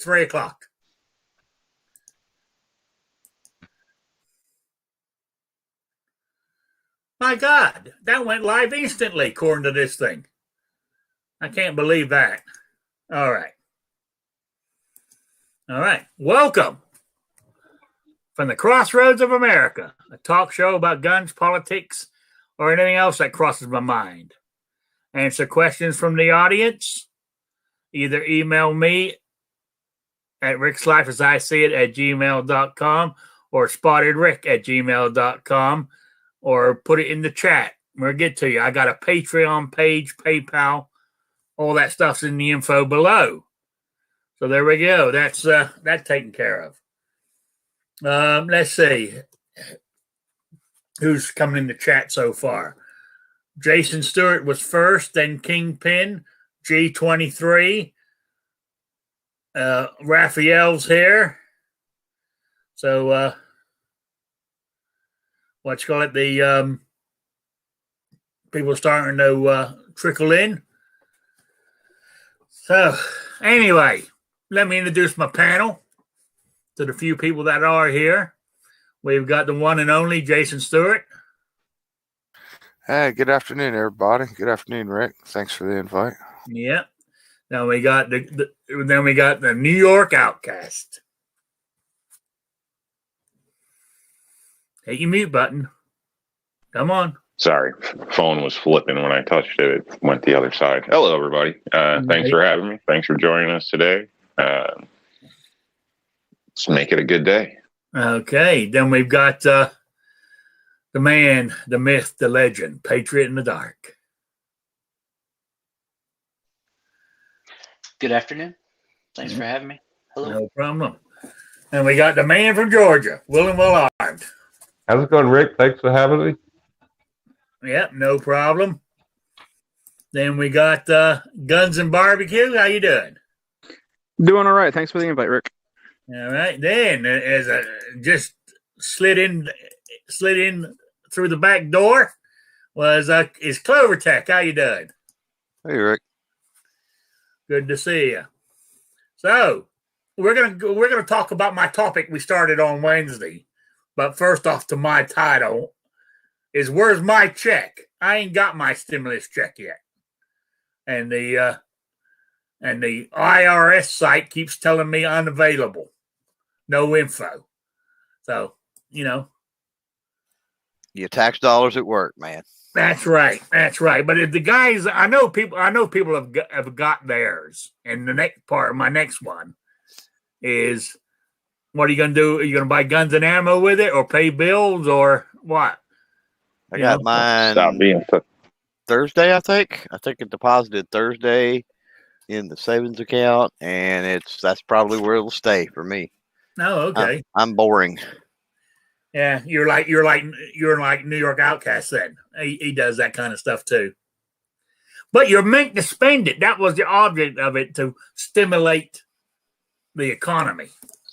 3 o'clock. My God, that went live instantly, according to this thing. I can't believe that. All right. All right. Welcome from the Crossroads of America, a talk show about guns, politics, or anything else that crosses my mind. Answer questions from the audience. Either email me at rickslifeasiseeit@gmail.com or spottedrick@gmail.com or put it in the chat. We'll get to you. I got a Patreon page, PayPal, all that stuff's in the info below. So there we go. That's taken care of. Let's see who's coming in the chat so far. Jason Stewart was first, then Kingpin, G23. Raphael's here. So what you call it? The people are starting to trickle in. So anyway, let me introduce my panel to the few people that are here. We've got the one and only Jason Stewart. Hey, good afternoon, everybody. Good afternoon, Rick. Thanks for the invite. Yeah. Then we got the New York Outcast. Hit your mute button. Come on. Sorry, phone was flipping when I touched it. It went the other side. Hello, everybody. Thanks for having me. Thanks for joining us today. Let's make it a good day. Okay. Then we've got the man, the myth, the legend, Patriot in the Dark. Good afternoon. Thanks for having me. Hello. No problem. And we got the man from Georgia, William Willard. How's it going, Rick? Thanks for having me. Yep, no problem. Then we got Guns and Barbecue. How you doing? Doing all right. Thanks for the invite, Rick. All right. Then as just slid in through the back door is Clover Tech. How you doing? Hey, Rick. Good to see you. So we're gonna talk about my topic we started on Wednesday. But first off, to my title is where's my check? I ain't got my stimulus check yet, and the IRS site keeps telling me unavailable, no info. So your tax dollars at work, man. That's right. That's right. But if the guys, I know people have got theirs. And the next part, my next one is, what are you going to do? Are you going to buy guns and ammo with it or pay bills or what? I got mine Thursday, I think. I think it deposited Thursday in the savings account, and that's probably where it'll stay for me. Oh, okay. I'm boring. Yeah, you're like New York Outcast then. He does that kind of stuff too. But you're meant to spend it. That was the object of it, to stimulate the economy.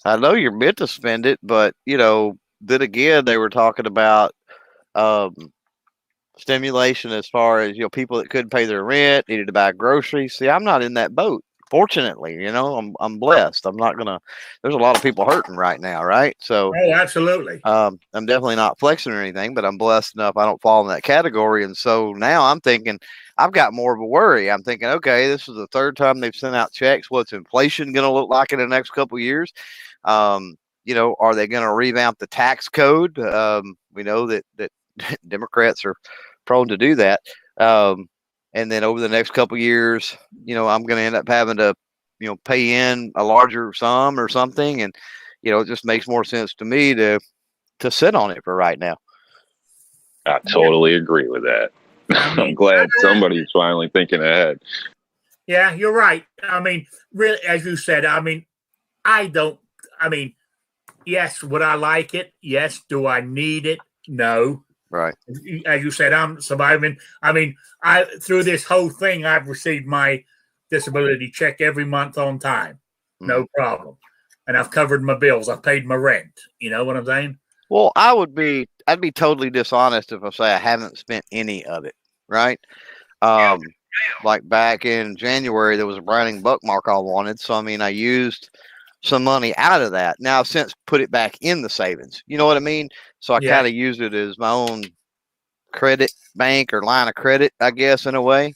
I know you're meant to spend it, but then again, they were talking about stimulation as far as people that couldn't pay their rent, needed to buy groceries. See, I'm not in that boat. Fortunately, I'm blessed. There's a lot of people hurting right now, right? So, oh, absolutely. I'm definitely not flexing or anything, but I'm blessed enough I don't fall in that category. And so now I'm thinking I've got more of a worry. I'm thinking, okay, this is the third time they've sent out checks. What's inflation going to look like in the next couple of years? Are they going to revamp the tax code? We know that Democrats are prone to do that. And then over the next couple of years, I'm going to end up having to, pay in a larger sum or something. And, it just makes more sense to me to sit on it for right now. I totally agree with that. I'm glad somebody's finally thinking ahead. Yeah, you're right. I mean, really, as you said, yes, would I like it? Yes. Do I need it? No. Right. As you said, I'm surviving. I mean, through this whole thing, I've received my disability check every month on time. No problem. And I've covered my bills. I've paid my rent. You know what I'm saying? Well, I'd be totally dishonest if I say I haven't spent any of it. Right. Like back in January, there was a Browning Buckmark I wanted. So, I mean, I used some money out of that. Now I've since put it back in the savings. You know what I mean? So I kind of use it as my own credit bank or line of credit, I guess, in a way.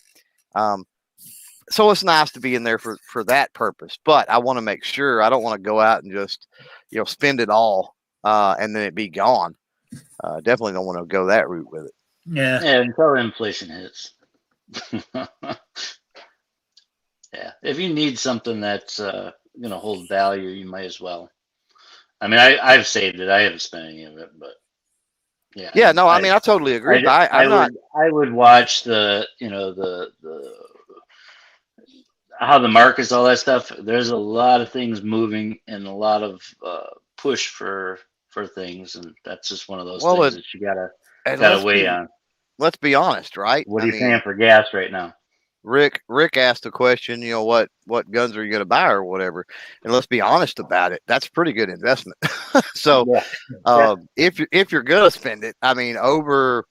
So it's nice to be in there for that purpose. But I want to make sure I don't want to go out and just, spend it all and then it be gone. Definitely don't want to go that route with it. Yeah, until inflation hits. Yeah, if you need something that's going to hold value, you might as well. I mean, I've saved it. I haven't spent any of it, but yeah. Yeah, no, I mean, I totally agree. I would watch the how the markets, all that stuff. There's a lot of things moving and a lot of push for things, and that's just one of those things that you gotta weigh on. Let's be honest, right? What are you paying for gas right now? Rick asked the question, what guns are you going to buy or whatever, and let's be honest about it. That's a pretty good investment. So, if you're going to spend it, I mean, over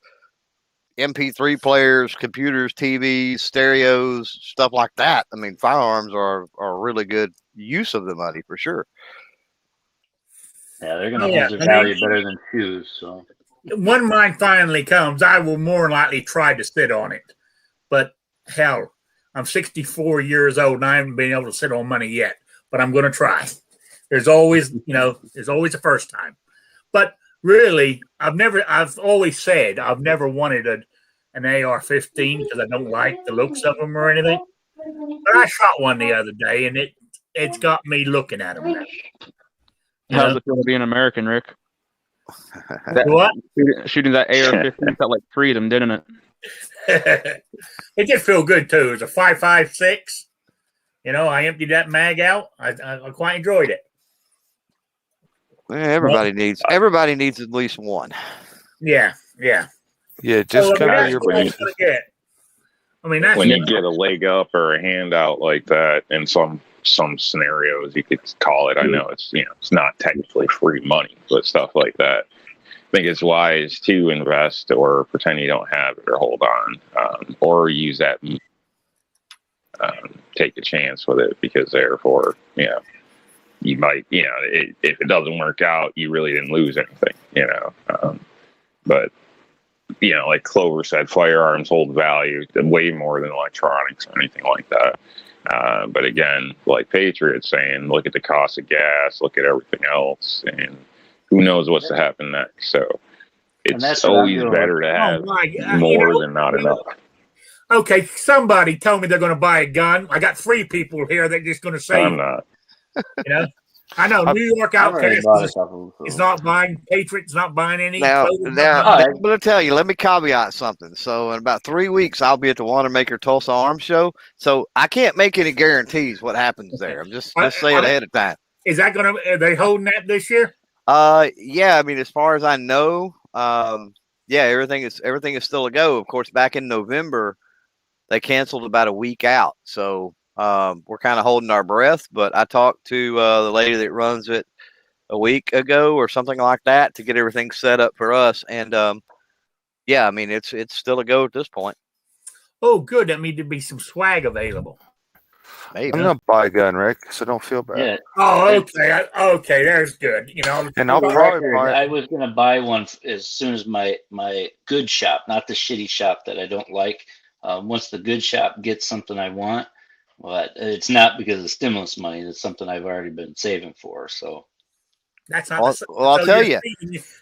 MP3 players, computers, TVs, stereos, stuff like that. I mean, firearms are a really good use of the money for sure. Yeah, they're going to hold their value better than shoes. So, when mine finally comes, I will more than likely try to sit on it, but. Hell, I'm 64 years old and I haven't been able to sit on money yet, but I'm going to try. There's always a first time. But really, I've always said I've never wanted an AR-15 because I don't like the looks of them or anything. But I shot one the other day and it's got me looking at them now. How's it feel to be an American, Rick? What? Shooting that AR-15 felt like freedom, didn't it? It did feel good too. It was a 5.56. I emptied that mag out. I quite enjoyed it. Everybody needs at least one. Yeah. Just cover your bases. I mean, that's when you get a leg up or a handout like that in some scenarios, you could call it. I know it's not technically free money, but stuff like that. I think it's wise to invest or pretend you don't have it or hold on, or use that, take a chance with it because therefore, you might, if it doesn't work out, you really didn't lose anything, but, like Clover said, firearms hold value way more than electronics or anything like that. But again, like Patriot's saying, look at the cost of gas, look at everything else, and who knows what's to happen next. So it's always better to have more than not enough. Okay, somebody told me they're going to buy a gun. I got 3 people here that are just going to say, I'm not. I know New York Outcast is not buying. Patriot's not buying any. Now, I'm going to tell you, let me caveat something. So in about 3 weeks, I'll be at the Wanamaker Tulsa Arms Show. So I can't make any guarantees what happens there. I'm just say it ahead of time. Is that going to? Are they holding that this year? Yeah. I mean, as far as I know, everything is still a go. Of course, back in November, they canceled about a week out. So we're kind of holding our breath. But I talked to the lady that runs it a week ago or something like that to get everything set up for us. And I mean, it's still a go at this point. Oh, good. That means there'd be some swag available. Maybe. I'm gonna buy a gun, Rick, so don't feel bad. Yeah. Oh, okay. Okay, there's good. And I'll probably buy. I was gonna buy one as soon as my good shop, not the shitty shop that I don't like. Once the good shop gets something I want, but it's not because of stimulus money. It's something I've already been saving for. So that's not. I'll tell you.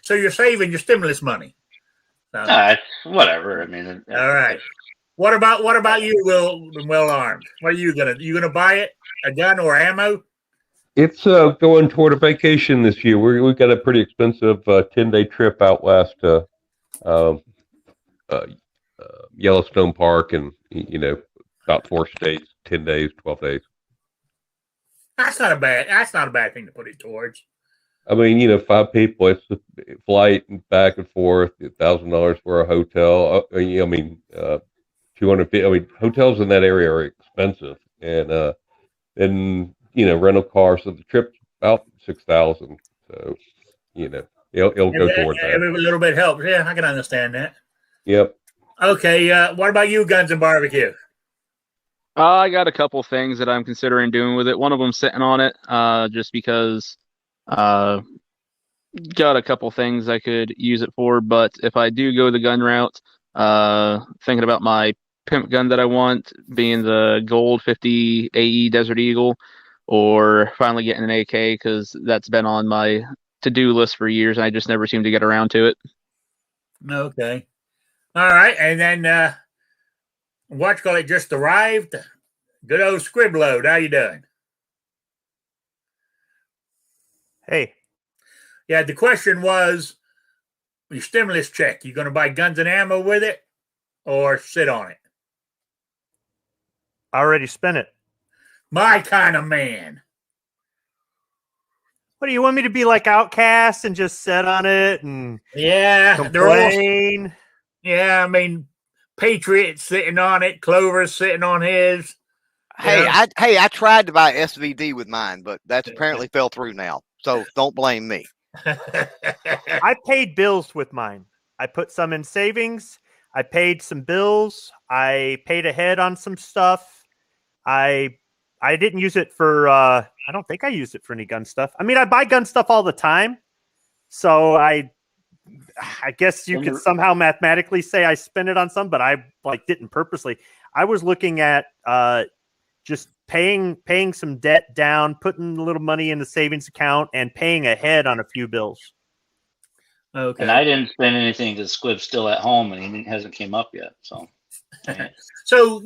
So you're saving your stimulus money. So. Whatever. I mean. All right. What about you, Will Armed? What are you gonna buy it? A gun or ammo? It's going toward a vacation this year. We got a pretty expensive 10-day trip out west to Yellowstone Park, and about 4 states, 10 days, 12 days. That's not a bad thing to put it towards. I mean, 5 people. It's the flight and back and forth. $1,000 for a hotel. I mean. 250. I mean, hotels in that area are expensive, and rental cars. So the trip's about $6,000. So, it'll go toward that. Every little bit helps. Yeah, I can understand that. Yep. Okay. What about you, Guns and Barbecue? I got a couple things that I'm considering doing with it. One of them sitting on it, just because. Got a couple things I could use it for, but if I do go the gun route, thinking about my pimp gun that I want, being the Gold 50 AE Desert Eagle, or finally getting an AK, because that's been on my to-do list for years, and I just never seem to get around to it. Okay. All right. And then what call it just arrived? Good old Scribload. How you doing? Hey. Yeah, the question was your stimulus check. You going to buy guns and ammo with it or sit on it? I already spent it. My kind of man. What do you want me to be like Outcast and just sit on it and complain? Yeah, I mean, Patriot's sitting on it, Clover's sitting on his. Hey, I tried to buy SVD with mine, but that's apparently fell through now. So don't blame me. I paid bills with mine. I put some in savings. I paid some bills. I paid ahead on some stuff. I didn't use it for I don't think I used it for any gun stuff. I mean, I buy gun stuff all the time. So I guess you could somehow mathematically say I spent it on some, but I didn't purposely. I was looking at just paying some debt down, putting a little money in the savings account, and paying ahead on a few bills. Okay. And I didn't spend anything because Squib's still at home and he hasn't came up yet. So, so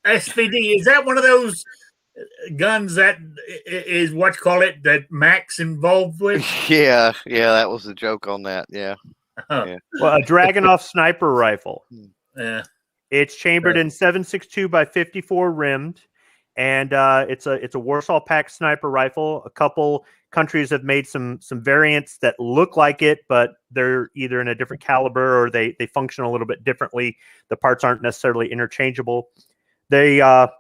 SVD, is that one of those guns that is what you call it that Mac's involved with? Yeah, that was the joke on that. Yeah. Yeah. Well, a Dragunov sniper rifle. Yeah. It's chambered in 7.62 by 54 rimmed. And it's a Warsaw Pact sniper rifle. A couple countries have made some variants that look like it, but they're either in a different caliber or they function a little bit differently. The parts aren't necessarily interchangeable. They're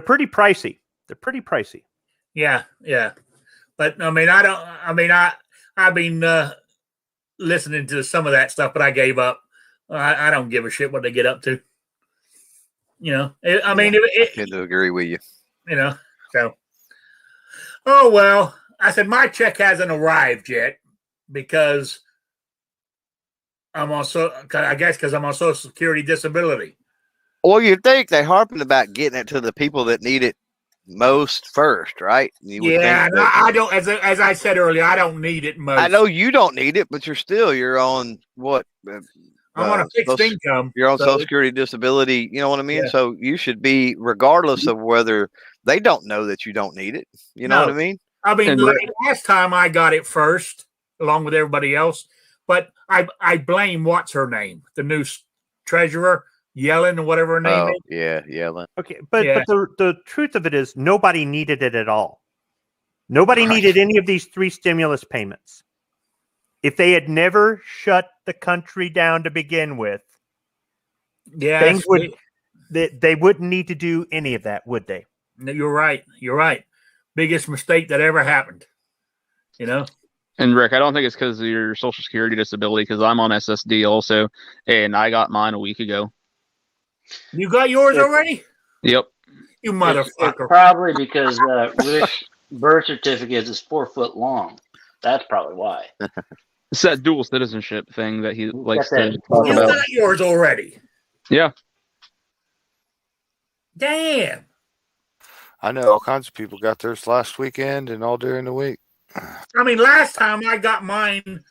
pretty pricey. They're pretty pricey. Yeah. But I mean, I've been listening to some of that stuff, but I gave up. I don't give a shit what they get up to. You know, I mean, I tend to agree with you. You know, so. Oh well, I said my check hasn't arrived yet because I'm also, I guess, because I'm on Social Security disability. Well, you'd think they're harping about getting it to the people that need it most first, right? Yeah, I don't. As I said earlier, I don't need it most. I know you don't need it, but you're on what? I'm on a fixed income. You're on Social Security disability. You know what I mean? Yeah. So you should be, regardless of whether they don't know that you don't need it. You know what I mean? I mean, last time I got it first, along with everybody else, but I blame what's her name, the new treasurer, Yellen, or whatever her name is. Yeah, Yellen. Okay, but the truth of it is nobody needed it at all. Nobody needed any of these 3 stimulus payments. If they had never shut the country down to begin with, they wouldn't need to do any of that, would they? You're right. Biggest mistake that ever happened. You know? And Rick, I don't think it's because of your Social Security disability, because I'm on SSD also, and I got mine a week ago. You got yours already? Yep. You motherfucker. It's probably because Rick's birth certificate is 4 foot long. That's probably why. It's that dual citizenship thing that he likes to talk you about. You got yours already? Yeah. Damn. I know all kinds of people got theirs last weekend and all during the week. I mean, last time I got mine,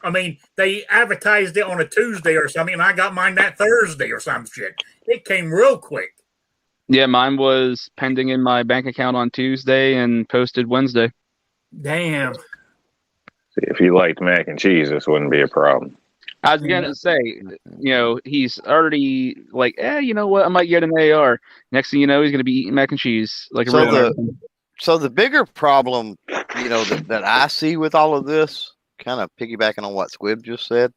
I mean, they advertised it on a Tuesday or something, and I got mine that Thursday or some shit. It came real quick. Yeah, mine was pending in my bank account on Tuesday and posted Wednesday. Damn. If you liked mac and cheese, this wouldn't be a problem. I was going to say, he's already like, you know what? I might get an AR. Next thing you know, he's going to be eating mac and cheese like a real American. So the bigger problem, that I see with all of this, kind of piggybacking on what Squib just said,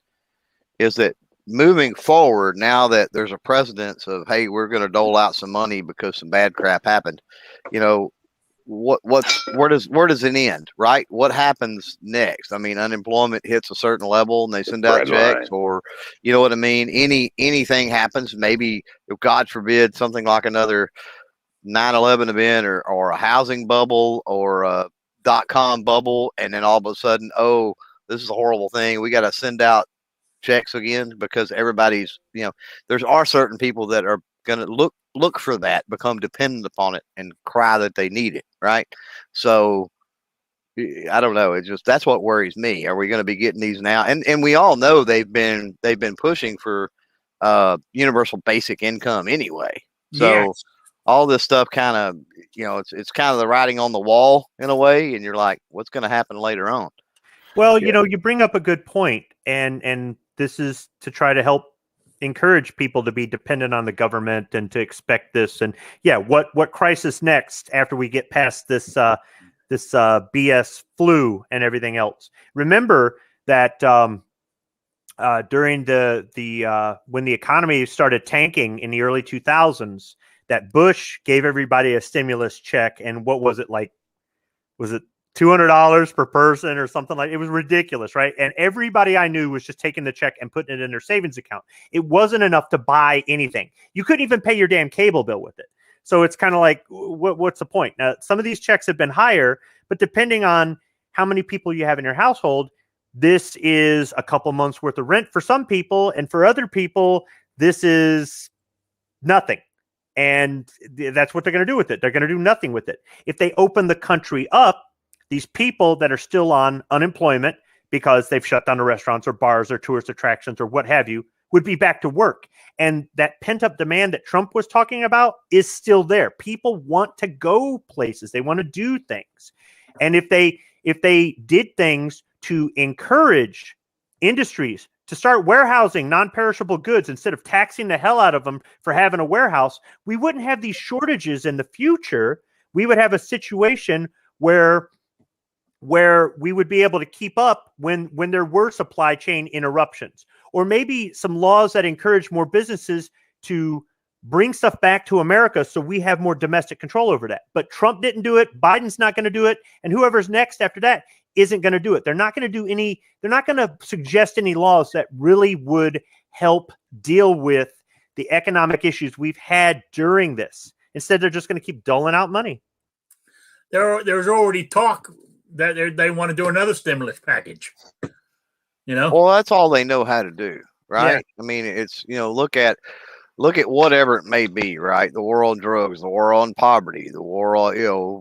is that moving forward, now that there's a precedence of, hey, we're going to dole out some money because some bad crap happened, where does it end, right? What happens next? I mean, unemployment hits a certain level and they send out checks, or you know what I mean? Anything happens, maybe if God forbid something like another 9/11 event or a housing bubble or a .com bubble, and then all of a sudden, oh, this is a horrible thing. We got to send out checks again because everybody's, there are certain people that are going to look for that, become dependent upon it, and cry that they need it, right? So I don't know. It's just that's what worries me. Are we going to be getting these now? And we all know they've been pushing for universal basic income anyway. So Yes. all this stuff kind of, it's kind of the writing on the wall in a way, and you're like, what's going to happen later on? Well, you bring up a good point, and this is to try to help encourage people to be dependent on the government and to expect this. And what crisis next after we get past this BS flu and everything else? Remember that during the when the economy started tanking in the early 2000s, that Bush gave everybody a stimulus check, and what was it like? Was it $200 per person or something like it? Was ridiculous, right? And everybody I knew was just taking the check and putting it in their savings account. It wasn't enough to buy anything. You couldn't even pay your damn cable bill with it. So it's kind of like, what's the point? Now, some of these checks have been higher, but depending on how many people you have in your household, this is a couple months worth of rent for some people, and for other people, this is nothing. And that's what they're going to do with it. They're going to do nothing with it. If they open the country up, these people that are still on unemployment because they've shut down the restaurants or bars or tourist attractions or what have you would be back to work. And that pent-up demand that Trump was talking about is still there. People want to go places. They want to do things. And if they did things to encourage industries to start warehousing non-perishable goods instead of taxing the hell out of them for having a warehouse, we wouldn't have these shortages in the future. We would have a situation where we would be able to keep up when there were supply chain interruptions, or maybe some laws that encourage more businesses to bring stuff back to America so we have more domestic control over that. But Trump didn't do it. Biden's not going to do it. And whoever's next after that isn't going to do it. They're not going to suggest any laws that really would help deal with the economic issues we've had during this. Instead, they're just going to keep doling out money. There's already talk that they want to do another stimulus package. Well, that's all they know how to do, right? Yeah. I mean, it's look at whatever it may be, right? The war on drugs, the war on poverty, the war on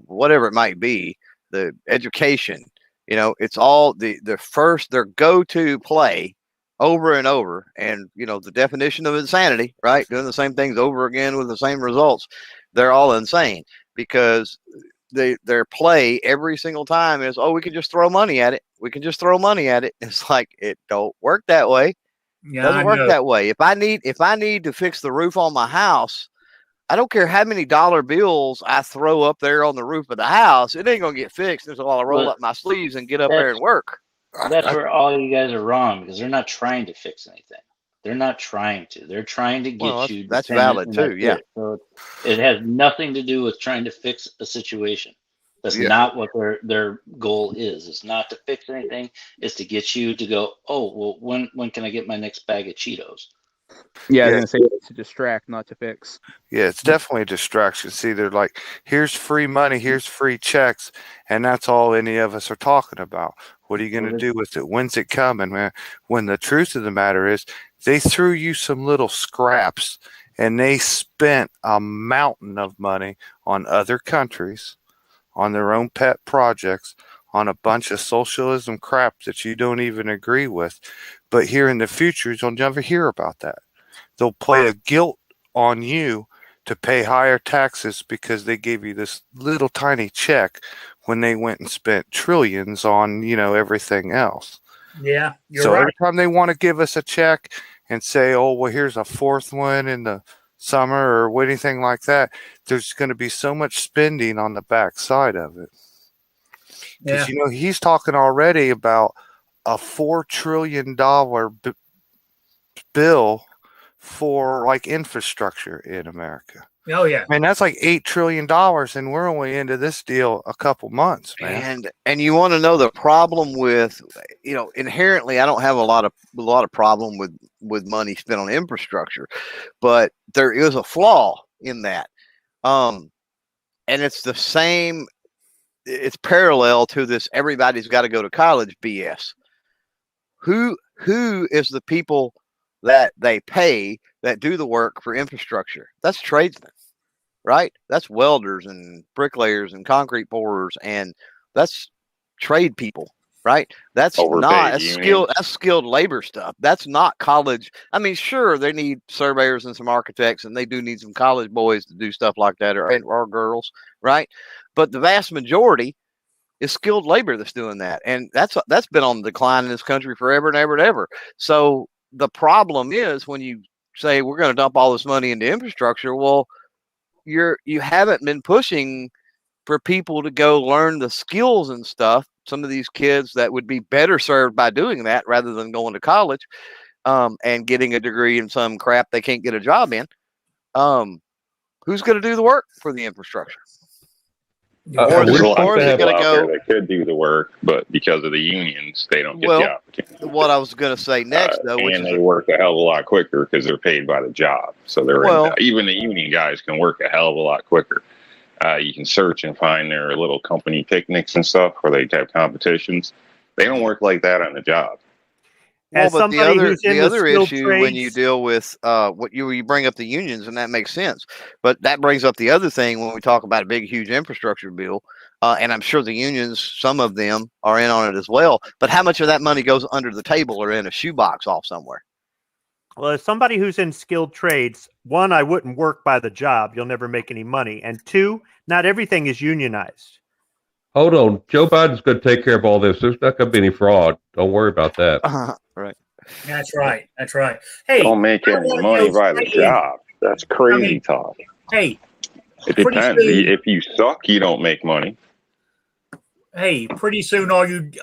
whatever it might be, the education. It's all their go-to play over and over, and the definition of insanity, right? Doing the same things over again with the same results. They're all insane because their play every single time is, we can just throw money at it. We can just throw money at it. It's like, it don't work that way. Yeah, doesn't work that way. If I need to fix the roof on my house, I don't care how many dollar bills I throw up there on the roof of the house. It ain't gonna get fixed until I roll up my sleeves and get up there and work. That's where all you guys are wrong, because they're not trying to fix anything. They're not trying to. They're trying to get you. That's valid too. Yeah. So it has nothing to do with trying to fix a situation. That's not what their goal is. It's not to fix anything. It's to get you to go, when can I get my next bag of Cheetos? Yeah, I was going to say it's to distract, not to fix. Yeah, it's definitely a distraction. See, they're like, here's free money, here's free checks, and that's all any of us are talking about. What are you going to do with it? When's it coming, man? When the truth of the matter is, they threw you some little scraps, and they spent a mountain of money on other countries, on their own pet projects, on a bunch of socialism crap that you don't even agree with. But here in the future, you'll never hear about that. They'll play a guilt on you to pay higher taxes because they gave you this little tiny check when they went and spent trillions on, everything else. Yeah, you're so right. Every time they want to give us a check and say, here's a fourth one in the summer or anything like that, there's going to be so much spending on the back side of it. Because, he's talking already about a $4 trillion bill for like infrastructure in America. Oh yeah. I mean, that's like $8 trillion, and we're only into this deal a couple months, man. And you want to know the problem with, inherently, I don't have a lot of problem with money spent on infrastructure, but there is a flaw in that. And it's the same. It's parallel to this. Everybody's got to go to college BS. Who is the people that they pay that do the work for infrastructure? That's tradesmen, right? That's welders and bricklayers and concrete pourers, and that's trade people, right? That's not skilled labor stuff. That's not college. I mean, sure, they need surveyors and some architects, and they do need some college boys to do stuff like that, or girls, right? But the vast majority is skilled labor that's doing that, and that's been on the decline in this country forever and ever and ever. So the problem is when you say we're going to dump all this money into infrastructure, well, you haven't been pushing for people to go learn the skills and stuff. Some of these kids that would be better served by doing that rather than going to college and getting a degree in some crap they can't get a job in. Who's going to do the work for the infrastructure? Or there's a lot of people out there that could do the work, but because of the unions, they don't get the opportunity. What I was going to say next, though, and they work a hell of a lot quicker because they're paid by the job. So even the union guys can work a hell of a lot quicker. You can search and find their little company picnics and stuff where they have competitions. They don't work like that on the job. Well, but the other issue when you deal with what you bring up the unions, and that makes sense. But that brings up the other thing when we talk about a big, huge infrastructure bill. And I'm sure the unions, some of them are in on it as well. But how much of that money goes under the table or in a shoebox off somewhere? Well, as somebody who's in skilled trades, one, I wouldn't work by the job. You'll never make any money. And two, not everything is unionized. Hold on. Joe Biden's going to take care of all this. There's not going to be any fraud. Don't worry about that. Right. That's right. That's right. Hey, don't make any money by the job. That's crazy talk. Hey, it depends. If you suck, you don't make money. Hey, pretty soon, dissidents?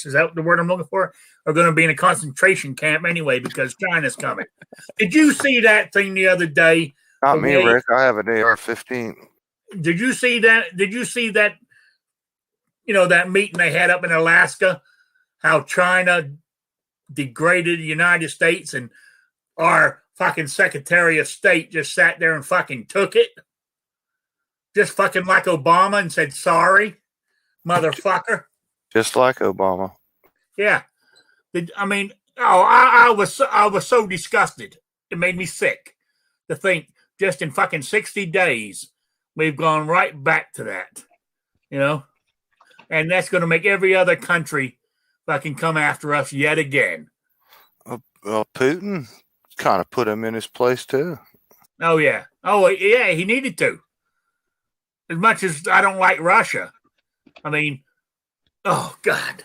Is that the word I'm looking for? Are going to be in a concentration camp anyway because China's coming. Did you see that thing the other day? Not me, Rick. I have an AR-15. Did you see that? That meeting they had up in Alaska, how China degraded the United States and our fucking Secretary of State just sat there and fucking took it. Just fucking like Obama and said, sorry, motherfucker. Just like Obama. Yeah. I was so disgusted. It made me sick to think just in fucking 60 days, we've gone right back to that, and that's going to make every other country fucking come after us yet again. Well, Putin kind of put him in his place too. Oh yeah. He needed to. As much as I don't like Russia, I mean, oh God,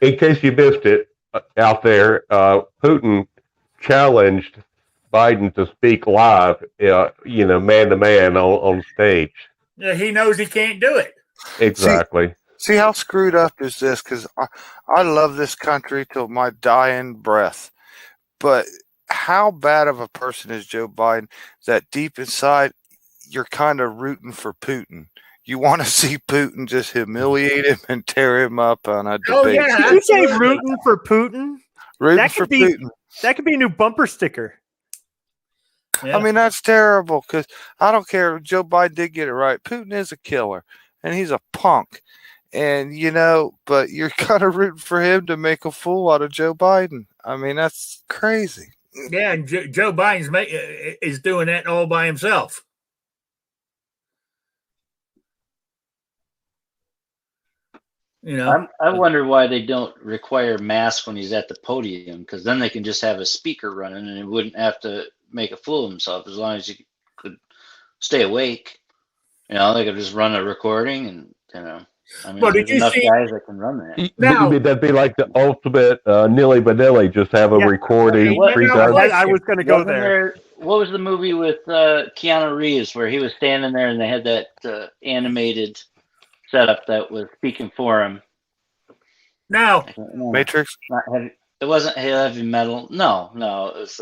In case you missed it out there, Putin challenged Biden to speak live, man to man on stage. Yeah, he knows he can't do it. Exactly. See how screwed up is this? Because I love this country till my dying breath. But how bad of a person is Joe Biden that deep inside you're kind of rooting for Putin? You want to see Putin just humiliate him and tear him up on a debate. Oh, yeah. Did you say rooting for Putin? Rooting for Putin. That could be a new bumper sticker. Yeah. I mean, that's terrible because I don't care. Joe Biden did get it right. Putin is a killer and he's a punk. And, but you're kind of rooting for him to make a fool out of Joe Biden. I mean, that's crazy. Yeah, and Joe Biden is doing that all by himself. I wonder why they don't require masks when he's at the podium, because then they can just have a speaker running and he wouldn't have to make a fool of himself as long as he could stay awake. They could just run a recording and, there's enough guys that can run that. That'd be like the ultimate Nilly Vanilli, just have a recording. I was going to go there. What was the movie with Keanu Reeves where he was standing there and they had that animated setup that was speaking for him? No. Matrix? It wasn't heavy metal. No, it was.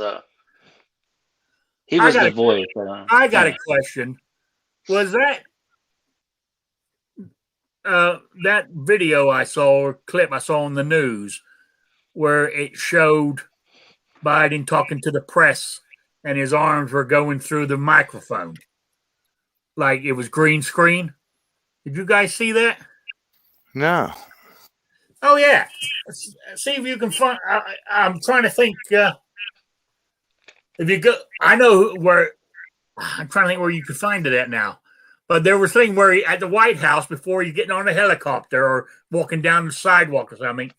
He I was got the a- voice. I got a question. Was that video I saw or clip I saw on the news where it showed Biden talking to the press and his arms were going through the microphone like it was green screen? Did you guys see that? No. Oh yeah. See if you can find. I'm trying to think. If you go, I know where. I'm trying to think where you could find it at now. But there was a thing where at the White House before he's getting on a helicopter or walking down the sidewalk or something,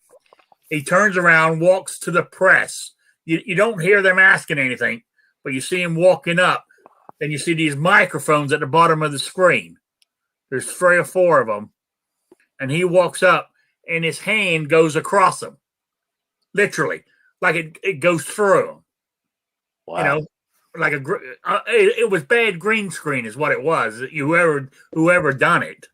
he turns around, walks to the press. You don't hear them asking anything, but you see him walking up, and you see these microphones at the bottom of the screen. There's 3 or 4 of them, and he walks up, and his hand goes across them, literally, like it goes through them. Wow. You know, like it was bad green screen is what it was. Whoever done it.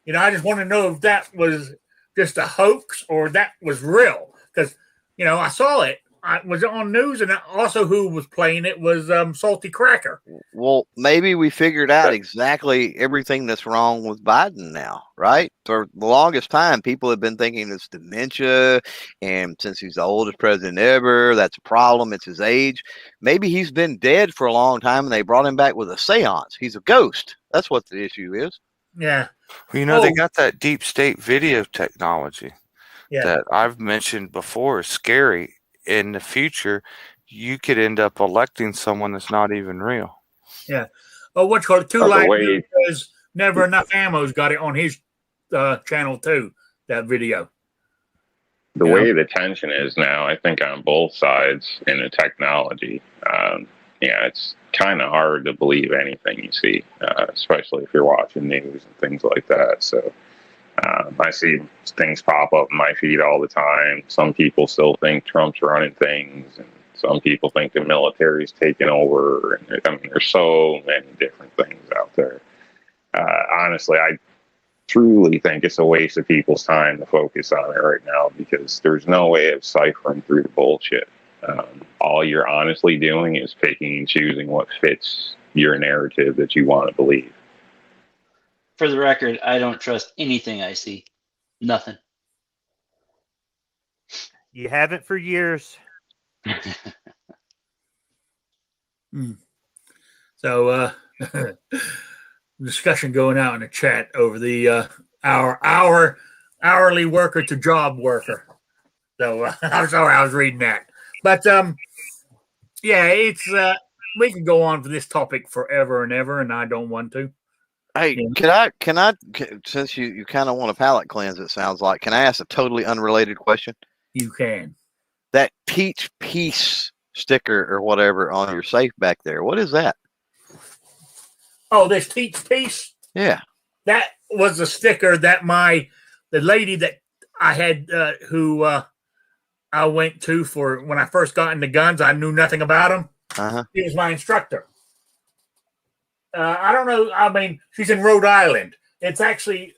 You know, I just want to know if that was just a hoax or that was real. Because, you know, I saw it. I was on news, and also who was playing it was Salty Cracker. Well, maybe we figured out exactly everything that's wrong with Biden now, right? For the longest time, people have been thinking it's dementia, and since he's the oldest president ever, that's a problem. It's his age. Maybe he's been dead for a long time, and they brought him back with a seance. He's a ghost. That's what the issue is. Yeah. Well, you know, they got that deep state video technology Yeah. that I've mentioned before is scary. In the future, you could end up electing someone that's not even real. Yeah. Oh, what's called Two By the Light way- because Never Enough Ammo's got it on his channel too. That video. The Yeah. way the tension is now, I think on both sides in the technology, it's kind of hard to believe anything you see, especially if you're watching news and things like that. So I see things pop up in my feed all the time. Some people still think Trump's running things, and some people think the military's taking over. And I mean, there's so many different things out there. Honestly, I truly think it's a waste of people's time to focus on it right now because there's no way of ciphering through the bullshit. All you're honestly doing is picking and choosing what fits your narrative that you want to believe. For the record, I don't trust anything I see. Nothing. You haven't for years. So discussion going out in the chat over the our hourly worker to job worker. So I'm sorry I was reading that. But yeah, it's we can go on for this topic forever and ever, and I don't want to. Hey, Yeah. can I, since you kind of want a palate cleanse, it sounds like, can I ask a totally unrelated question? You can. That Teach Peace sticker or whatever on your safe back there, what is that? Oh, this Teach Peace? Yeah. That was a sticker that the lady that I had who I went to for when I first got into guns, I knew nothing about them. Uh-huh. She was my instructor. I don't know. I mean, she's in Rhode Island. It's actually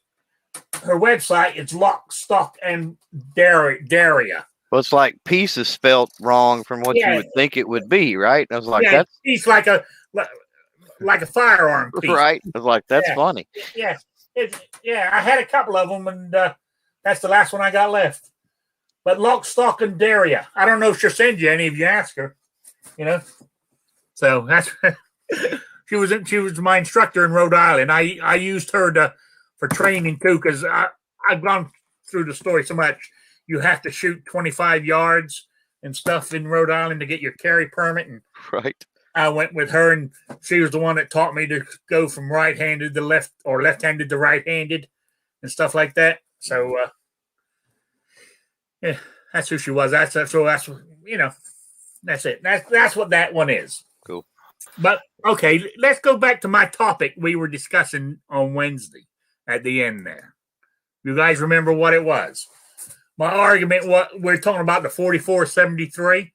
her website. It's Lock, Stock, and Daria. Well, it's like peace is spelled wrong from what you would think it would be, right? I was like, yeah, that's piece like a firearm piece. right. I was like, that's funny. Yeah, I had a couple of them, and that's the last one I got left. But Lock, Stock, and Daria. I don't know if she'll send you any if you ask her. You know, so that's she was my instructor in Rhode Island. I used her for training too because I've gone through the story so much. You have to shoot 25 yards and stuff in Rhode Island to get your carry permit, and right. I went with her, and she was the one that taught me to go from right-handed to left or left-handed to right-handed and stuff like that. So, yeah, that's who she was. That's you know, that's it. That's what that one is. Cool. But okay, let's go back to my topic we were discussing on Wednesday at the end there. You guys remember what it was? My argument, what we're talking about, the 4473,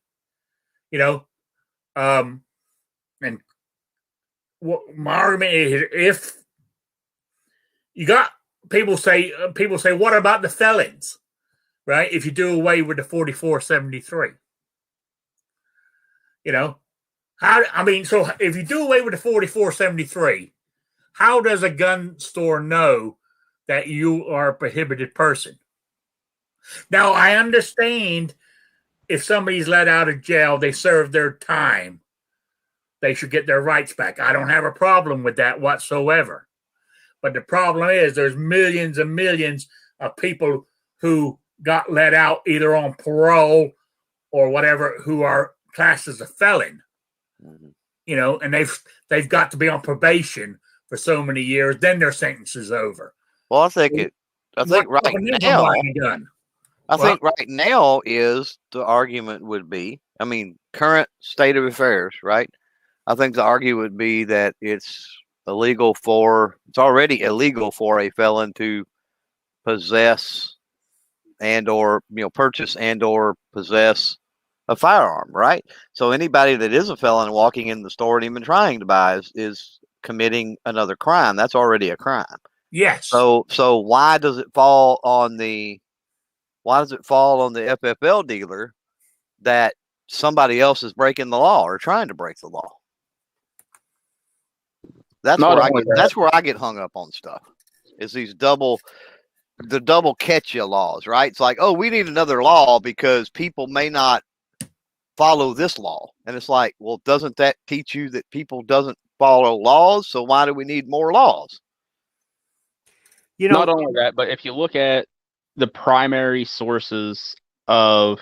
you know, and what my argument is, if you got people say, what about the felons? right? If you do away with the 4473, you know, so if you do away with the 4473, how does a gun store know that you are a prohibited person? Now, I understand if somebody's let out of jail, they serve their time, they should get their rights back. I don't have a problem with that whatsoever. But the problem is there's millions and millions of people who got let out either on parole or whatever who are classed as a felon. You know, and they've got to be on probation for so many years, then their sentence is over. Well, I think right now is the argument would be, I mean, current state of affairs, right? I think the argument would be that it's already illegal for a felon to possess and or purchase and or possess a firearm, right? So anybody that is a felon walking in the store and even trying to buy is committing another crime. That's already a crime. Yes. So why does it fall on the FFL dealer that somebody else is breaking the law or trying to break the law? That's where I get hung up on stuff. Is the double catch you laws, right? It's like, oh, we need another law because people may not follow this law. And it's like, well, doesn't that teach you that people doesn't follow laws? So why do we need more laws? Not only that, but if you look at the primary sources of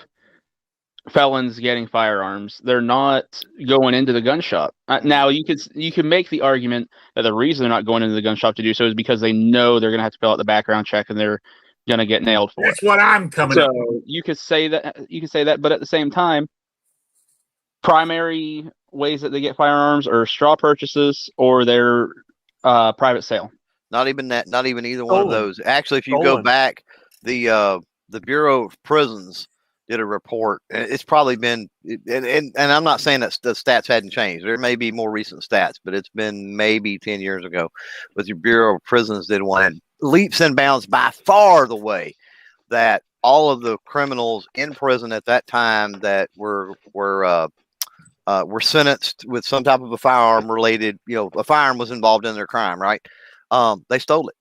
felons getting firearms, they're not going into the gun shop. Now you could make the argument that the reason they're not going into the gun shop to do so is because they know they're going to have to fill out the background check and they're going to get nailed for That's what I'm coming up with. You could say that, but at the same time, primary ways that they get firearms are straw purchases or their private sale. Not even either one of those. Actually, if you go back, the Bureau of Prisons did a report. It's probably been, and I'm not saying that the stats hadn't changed. There may be more recent stats, but it's been maybe 10 years ago. But the Bureau of Prisons did one, and leaps and bounds by far the way that all of the criminals in prison at that time that were sentenced with some type of a firearm related, a firearm was involved in their crime, right? They stole it.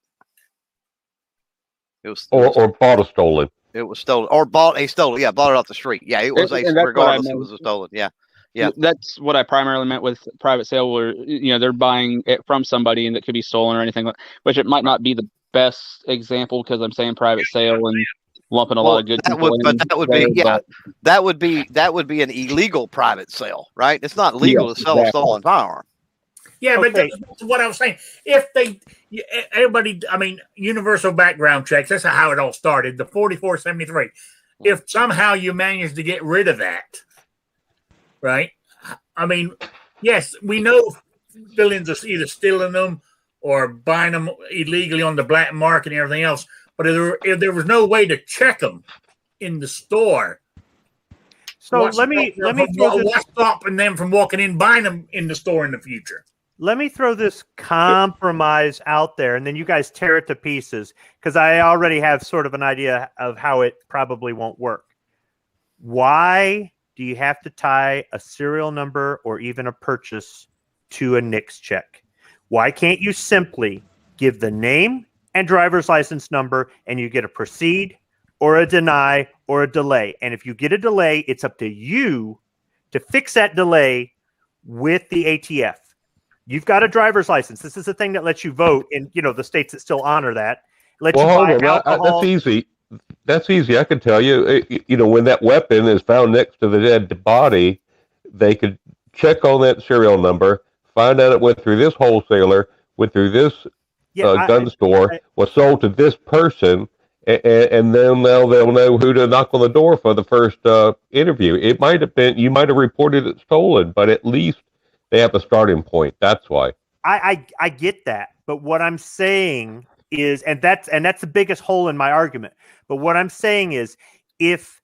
Or bought a stolen. It was stolen or bought a stolen. Yeah, bought it off the street. Yeah, it was regardless. It was a stolen. Yeah, yeah. That's what I primarily meant with private sale, where they're buying it from somebody and it could be stolen or anything. Which it might not be the best example because I'm saying private sale and lumping a lot of good. That would be an illegal private sale, right? It's not legal to sell a stolen firearm. Yeah, but that's what I was saying. Universal background checks, that's how it all started, the 4473. If somehow you manage to get rid of that, right? I mean, yes, we know villains are either stealing them or buying them illegally on the black market and everything else. But if there was no way to check them in the store, so what's stopping them from walking in buying them in the store in the future? Let me throw this compromise out there, and then you guys tear it to pieces, because I already have sort of an idea of how it probably won't work. Why do you have to tie a serial number or even a purchase to a NICS check? Why can't you simply give the name and driver's license number, and you get a proceed or a deny or a delay? And if you get a delay, it's up to you to fix that delay with the ATF. You've got a driver's license. This is the thing that lets you vote in, the states that still honor that. That's easy. That's easy. I can tell you, when that weapon is found next to the dead body, they could check on that serial number, find out it went through this wholesaler, went through this gun store, was sold to this person, and then they'll know who to knock on the door for the first interview. It might have been, you might have reported it stolen, but at least they have a starting point. That's why. I get that, but what I'm saying is, and that's the biggest hole in my argument. But what I'm saying is, if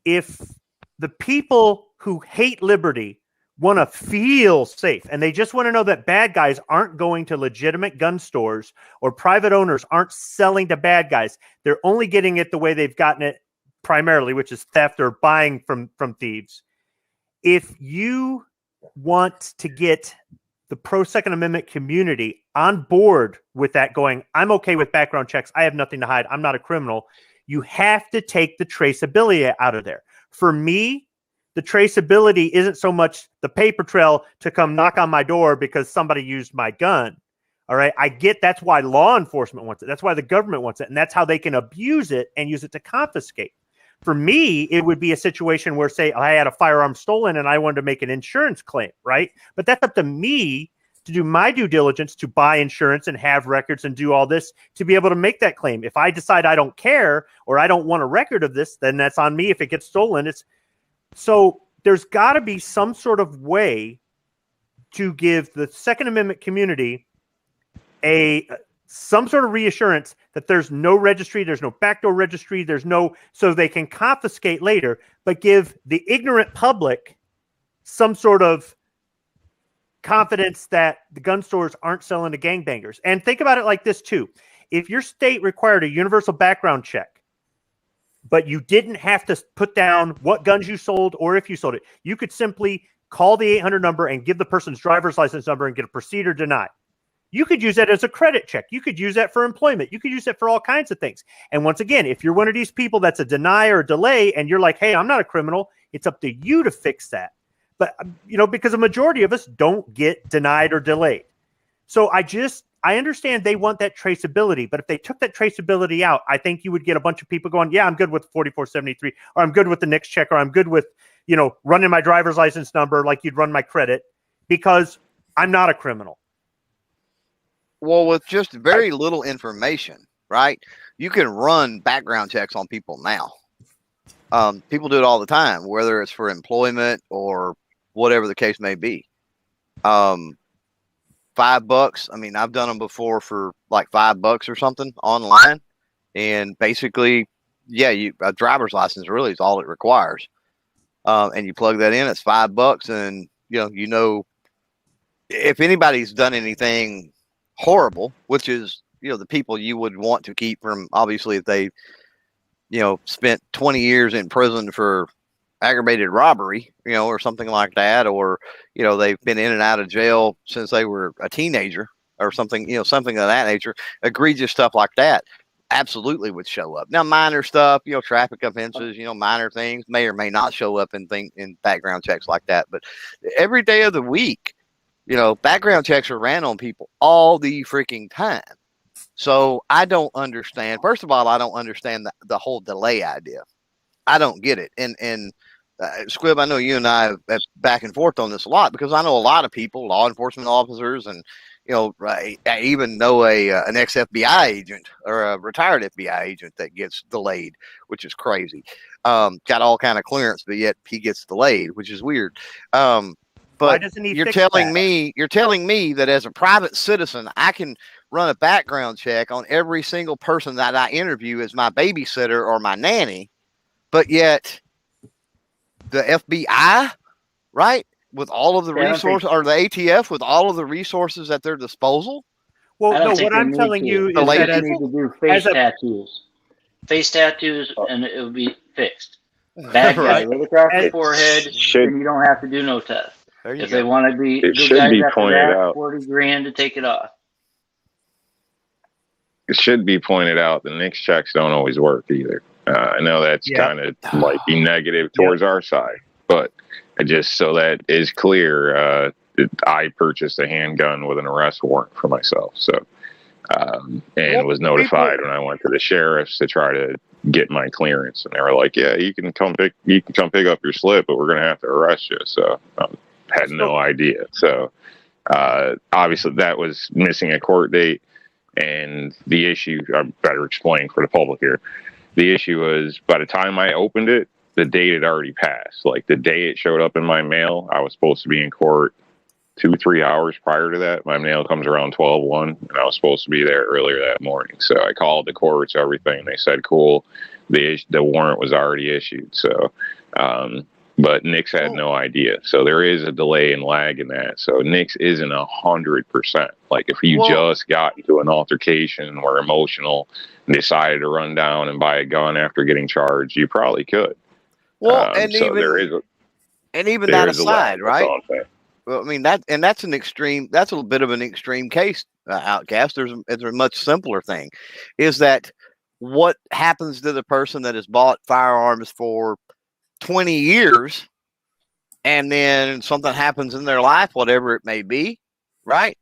the people who hate liberty want to feel safe and they just want to know that bad guys aren't going to legitimate gun stores or private owners aren't selling to bad guys, they're only getting it the way they've gotten it primarily, which is theft or buying from thieves. If you want to get the pro Second Amendment community on board with that, going, I'm okay with background checks, I have nothing to hide, I'm not a criminal, you have to take the traceability out of there. For me, the traceability isn't so much the paper trail to come knock on my door because somebody used my gun. All right. I get that's why law enforcement wants it. That's why the government wants it. And that's how they can abuse it and use it to confiscate. For me, it would be a situation where, say, I had a firearm stolen and I wanted to make an insurance claim, right? But that's up to me to do my due diligence to buy insurance and have records and do all this to be able to make that claim. If I decide I don't care or I don't want a record of this, then that's on me. If it gets stolen, it's so there's got to be some sort of way to give the Second Amendment community some sort of reassurance that there's no registry, there's no backdoor registry, there's no, so they can confiscate later, but give the ignorant public some sort of confidence that the gun stores aren't selling to gangbangers. And think about it like this too. If your state required a universal background check, but you didn't have to put down what guns you sold or if you sold it, you could simply call the 800 number and give the person's driver's license number and get a proceed or deny. You could use that as a credit check. You could use that for employment. You could use it for all kinds of things. And once again, if you're one of these people that's a deny or a delay and you're like, hey, I'm not a criminal, it's up to you to fix that. But, because a majority of us don't get denied or delayed. So I understand they want that traceability, but if they took that traceability out, I think you would get a bunch of people going, yeah, I'm good with 4473, or I'm good with the NICS check, or I'm good with, running my driver's license number like you'd run my credit because I'm not a criminal. Well, with just very little information, right? You can run background checks on people now. People do it all the time, whether it's for employment or whatever the case may be. $5. I mean, I've done them before for like $5 or something online. And basically, yeah, a driver's license really is all it requires. And you plug that in, it's $5. And, if anybody's done anything horrible, which is, the people you would want to keep from, obviously, if they, spent 20 years in prison for aggravated robbery, or something like that, or, they've been in and out of jail since they were a teenager or something, something of that nature, egregious stuff like that absolutely would show up. Now, minor stuff, traffic offenses, minor things may or may not show up in background checks like that. But every day of the week, background checks are ran on people all the freaking time. So I don't understand. First of all, I don't understand the whole delay idea. I don't get it. And Squib, I know you and I have back and forth on this a lot because I know a lot of people, law enforcement officers, and I even know an ex-FBI agent or a retired FBI agent that gets delayed, which is crazy. Got all kind of clearance, but yet he gets delayed, which is weird. But you're telling me that as a private citizen, I can run a background check on every single person that I interview as my babysitter or my nanny, but yet the FBI, right, with all of the resources, or the ATF with all of the resources at their disposal? Well, no, what I'm telling you is that you need to do face tattoos, and it will be fixed. Bad guy, right across the forehead, and you don't have to do no test. If they want to be, it should be pointed out. $40,000 to take it off. It should be pointed out that NICS checks don't always work either. I know that's kind of might be negative towards our side, but just so that is clear, I purchased a handgun with an arrest warrant for myself. So, and was notified when I went to the sheriff's to try to get my clearance, and they were like, "Yeah, you can come pick up your slip, but we're going to have to arrest you." So, had no idea. So, obviously, that was missing a court date, and the issue I better explain for the public here. The issue was by the time I opened it, the date had already passed. Like the day it showed up in my mail, I was supposed to be in court 2-3 hours prior to that. My mail comes around 12:01, and I was supposed to be there earlier that morning. So I called the courts, everything. They said, cool, the warrant was already issued. So, but NICS had no idea. So there is a delay and lag in that. So NICS isn't 100%. Like if you just got into an altercation or emotional and decided to run down and buy a gun after getting charged, you probably could. Well, and so even there is that aside, right? Well, I mean that's an extreme. That's a bit of an extreme case, Outcast. There's a much simpler thing, is that what happens to the person that has bought firearms for 20 years, and then something happens in their life, whatever it may be, right?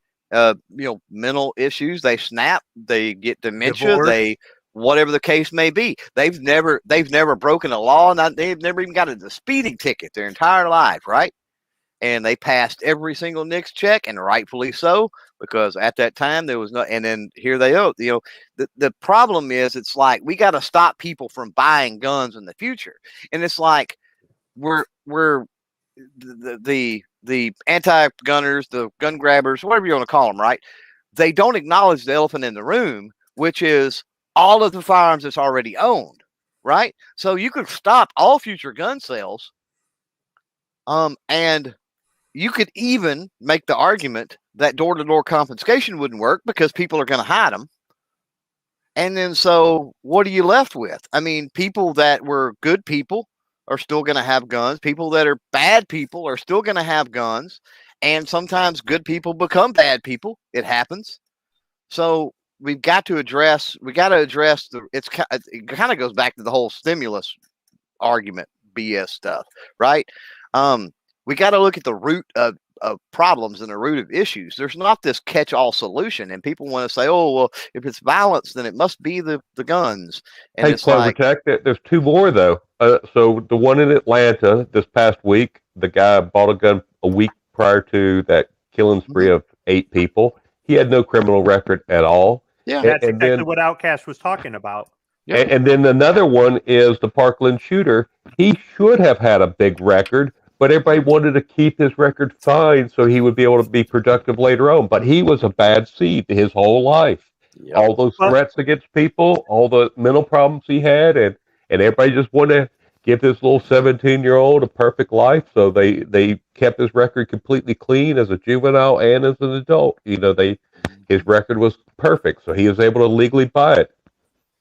Mental issues, they snap, they get dementia, Divorce. Whatever the case may be. They've never broken a law, they've never even got a speeding ticket their entire life, right? And they passed every single NICS check, and rightfully so, because at that time there was no. And then here they are. The problem is, it's like we got to stop people from buying guns in the future, and it's like we're the anti-gunners, the gun grabbers, whatever you want to call them, right? They don't acknowledge the elephant in the room, which is all of the firearms that's already owned, right? So you could stop all future gun sales, and you could even make the argument that door-to-door confiscation wouldn't work because people are going to hide them. And then so what are you left with? I mean, people that were good people are still going to have guns. People that are bad people are still going to have guns. And sometimes good people become bad people. It happens. So we've got to address it kind of goes back to the whole stimulus argument, BS stuff, right? We got to look at the root of problems and the root of issues. There's not this catch-all solution, and people want to say, "Oh, well, if it's violence, then it must be the guns." And hey, it's like, there's two more though. So the one in Atlanta this past week, the guy bought a gun a week prior to that killing spree of 8 people. He had no criminal record at all. Yeah, that's exactly what Outcast was talking about. And then another one is the Parkland shooter. He should have had a big record, but everybody wanted to keep his record fine so he would be able to be productive later on. But he was a bad seed his whole life. Yep. All those threats against people, all the mental problems he had, and everybody just wanted to give this little 17-year-old a perfect life. So they kept his record completely clean as a juvenile and as an adult. His record was perfect, so he was able to legally buy it.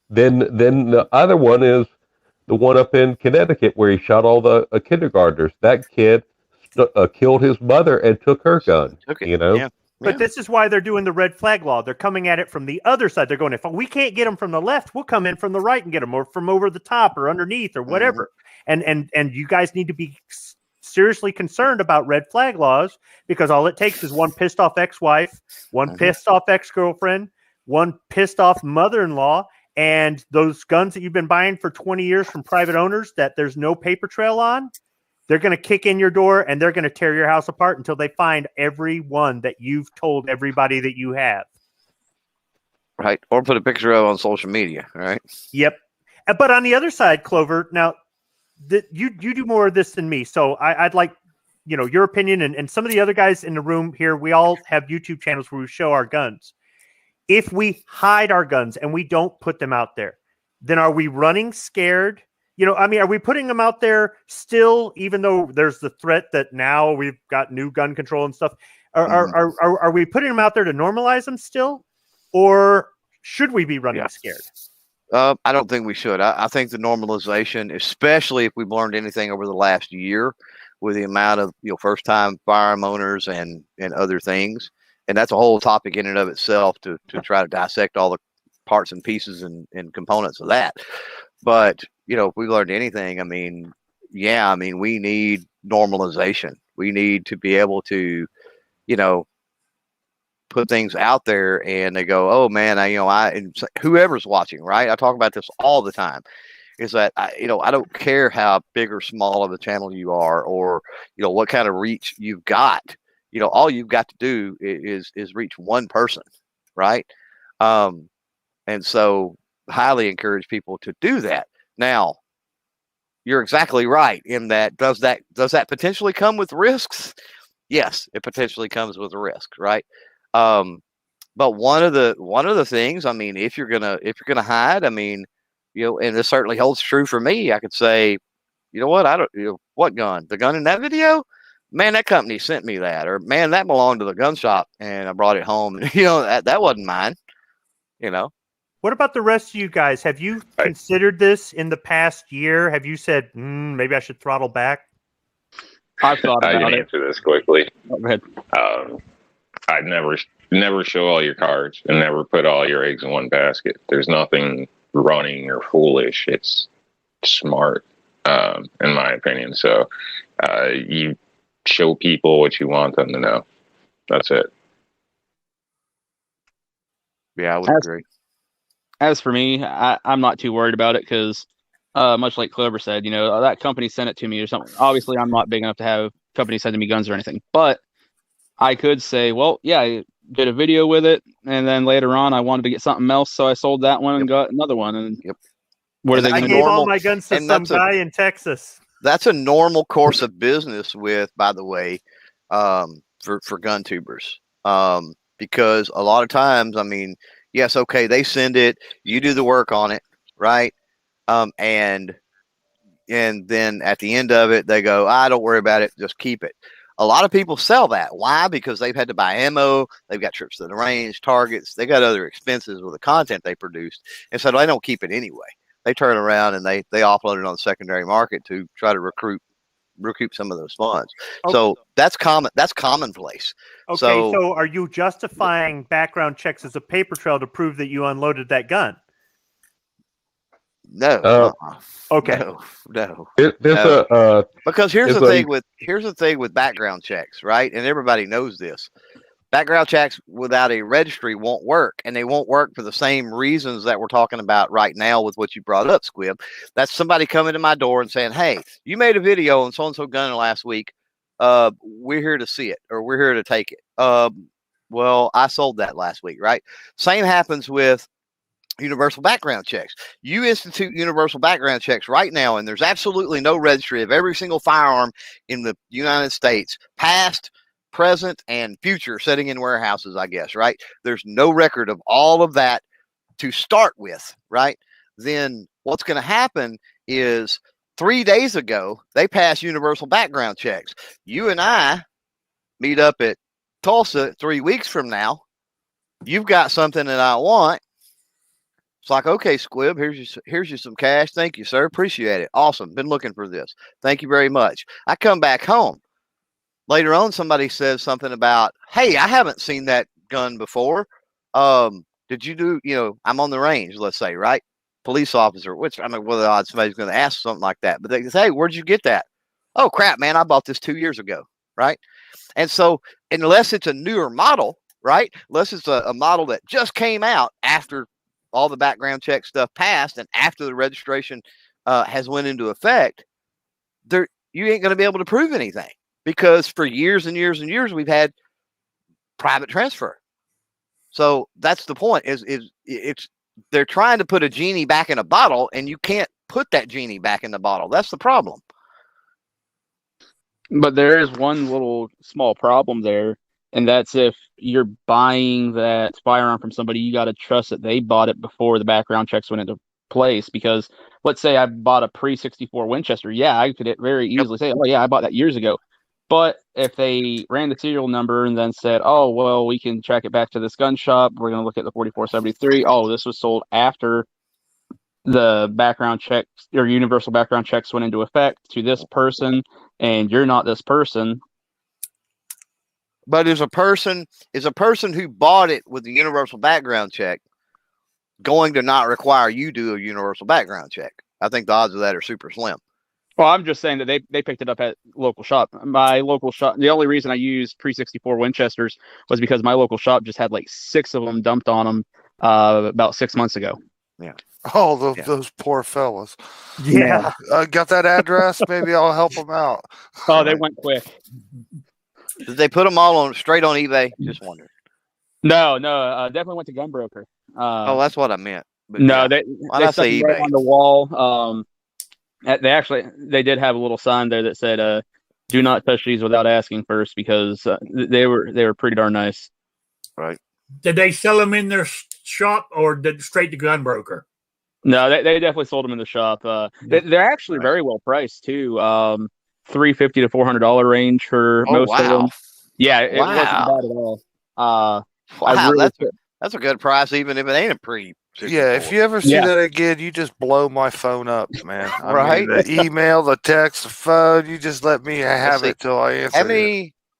Then the other one is the one up in Connecticut where he shot all the kindergartners. That kid killed his mother and took her gun. Yeah. But this is why they're doing the red flag law. They're coming at it from the other side. They're going, if we can't get them from the left, we'll come in from the right and get them, or from over the top or underneath or whatever. Mm-hmm. And you guys need to be seriously concerned about red flag laws, because all it takes is one pissed off ex-wife, one pissed off ex-girlfriend, one pissed off mother-in-law, and those guns that you've been buying for 20 years from private owners that there's no paper trail on, they're going to kick in your door and they're going to tear your house apart until they find every one that you've told everybody that you have. Right. Or put a picture of it on social media. Right. Yep. But on the other side, Clover, now you do more of this than me. So I'd like, your opinion, and some of the other guys in the room here, we all have YouTube channels where we show our guns. If we hide our guns and we don't put them out there, then are we running scared? Are we putting them out there still, even though there's the threat that now we've got new gun control and stuff? Are we putting them out there to normalize them still? Or should we be running scared? I don't think we should. I think the normalization, especially if we've learned anything over the last year with the amount of first-time firearm owners and other things, and that's a whole topic in and of itself to try to dissect all the parts and pieces and components of that. But if we learned anything, we need normalization. We need to be able to, put things out there and they go, oh man, whoever's watching, right? I talk about this all the time, is that I don't care how big or small of a channel you are, or, what kind of reach you've got, all you've got to do is reach one person. Right. And so highly encourage people to do that. Now, you're exactly right in that. Does that potentially come with risks? Yes, it potentially comes with a risk, right? But one of the things, if you're gonna hide, and this certainly holds true for me. I could say, you know what? I don't. You know, what gun? The gun in that video? Man, that company sent me that, or man, that belonged to the gun shop, and I brought it home. You know, that wasn't mine. You know. What about the rest of you guys? Have you considered this in the past year? Have you said maybe I should throttle back? I've thought about I can it. answer this quickly. Go ahead. I'd never show all your cards and never put all your eggs in one basket. There's nothing running or foolish. It's smart, in my opinion. So you show people what you want them to know. That's it. Yeah, I would agree. As for me, I'm not too worried about it because, much like Clover said, you know, that company sent it to me or something. Obviously, I'm not big enough to have companies sending me guns or anything, but I could say, well, yeah, I did a video with it, and then later on, I wanted to get something else, so I sold that one and got another one. And what are they I going gave to do? all my guns to some guy in Texas. That's a normal course of business with, by the way, for gun tubers, because a lot of times, I mean, yes, okay, they send it, you do the work on it, right? And then at the end of it, they go, don't worry about it, just keep it. A lot of people sell that. Why? Because they've had to buy ammo, they've got trips to the range, targets, they got other expenses with the content they produced, and so they don't keep it anyway. They turn around and they offload it on the secondary market to try to recoup some of those funds. Okay. So that's common. That's commonplace. Okay, so are you justifying background checks as a paper trail to prove that you unloaded that gun? No. Okay. No. Because here's the thing with background checks, right? And everybody knows this. Background checks without a registry won't work, and they won't work for the same reasons that we're talking about right now with what you brought up, Squib. That's somebody coming to my door and saying, hey, you made a video on so-and-so gun last week. We're here to see it, or we're here to take it. Well, I sold that last week, right? Same happens with universal background checks. You institute universal background checks right now, and there's absolutely no registry of every single firearm in the United States, past, present, and future, sitting in warehouses, I guess, right? There's no record of all of that to start with, right? Then what's going to happen is 3 days ago, they passed universal background checks. You and I meet up at Tulsa 3 weeks from now. You've got something that I want. It's like, okay, Squib, here's you some cash. Thank you, sir. Appreciate it. Awesome. Been looking for this. Thank you very much. I come back home. Later on, somebody says something about, hey, I haven't seen that gun before. Did you do, I'm on the range, let's say, right? Police officer, which, I mean, what are the odds somebody's going to ask something like that? But they say, hey, where'd you get that? Oh, crap, man, I bought this 2 years ago, right? And so unless it's a newer model, right? Unless it's a model that just came out after all the background check stuff passed and after the registration has went into effect, you ain't going to be able to prove anything. Because for years and years and years, we've had private transfer. So that's the point. They're trying to put a genie back in a bottle, and you can't put that genie back in the bottle. That's the problem. But there is one little small problem there, and that's if you're buying that firearm from somebody, you got to trust that they bought it before the background checks went into place. Because let's say I bought a pre-64 Winchester. Yeah, I could very easily say, oh, yeah, I bought that years ago. But if they ran the serial number and then said, oh, well, we can track it back to this gun shop, we're going to look at the 4473. Oh, this was sold after the background checks or universal background checks went into effect to this person, and you're not this person. But is a person who bought it with the universal background check going to not require you do a universal background check? I think the odds of that are super slim. Well, I'm just saying that they picked it up at local shop. My local shop, the only reason I used pre-64 Winchesters was because my local shop just had like 6 of them dumped on them about 6 months ago. Yeah. Oh, those poor fellas. Yeah. Got that address? Maybe I'll help them out. Oh, they went quick. Did they put them all straight on eBay? Just wondering. No, definitely went to Gunbroker. That's what I meant. But no, they say right eBay on the wall. They did have a little sign there that said, "Do not touch these without asking first," because they were pretty darn nice. Right. Did they sell them in their shop or straight to Gunbroker? No, they definitely sold them in the shop. They're actually very well priced too. $350 to $400 range for most of them. Yeah, it wasn't bad at all. Wow, that's a good price, even if it ain't a pre. Yeah, if you ever see that again, you just blow my phone up, man. Right? I mean, the email, the text, the phone, you just let me have it till I answer.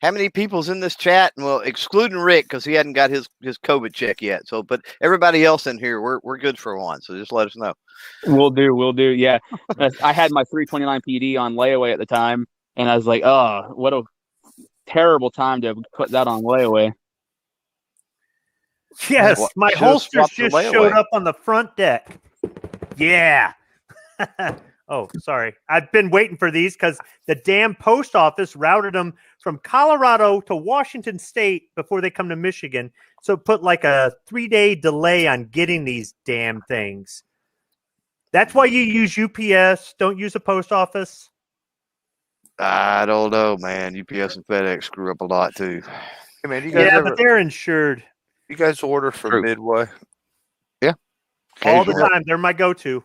How many people's in this chat? Well, excluding Rick because he hadn't got his COVID check yet. So, but everybody else in here, we're good for one. So just let us know. We'll do. Yeah, I had my 329 PD on layaway at the time, and I was like, oh, what a terrible time to put that on layaway. Yes, my holsters just showed up on the front deck. Yeah. Oh, sorry. I've been waiting for these because the damn post office routed them from Colorado to Washington State before they come to Michigan. So it put like a 3-day delay on getting these damn things. That's why you use UPS. Don't use a post office. I don't know, man. UPS and FedEx screw up a lot too. Hey, man, you guys but they're insured. You guys order from Midway? Yeah. All the time. They're my go-to.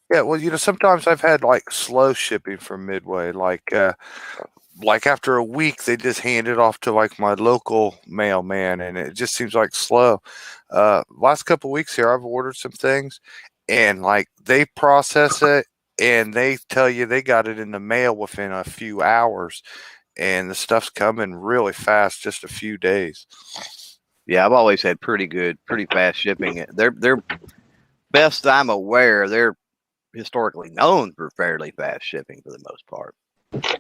Yeah, well, sometimes I've had like slow shipping from Midway. Like after a week, they just hand it off to like my local mailman, and it just seems like slow. Last couple of weeks here, I've ordered some things, and like they process it, and they tell you they got it in the mail within a few hours, and the stuff's coming really fast, just a few days. Yeah, I've always had pretty fast shipping. They're best I'm aware. They're historically known for fairly fast shipping for the most part.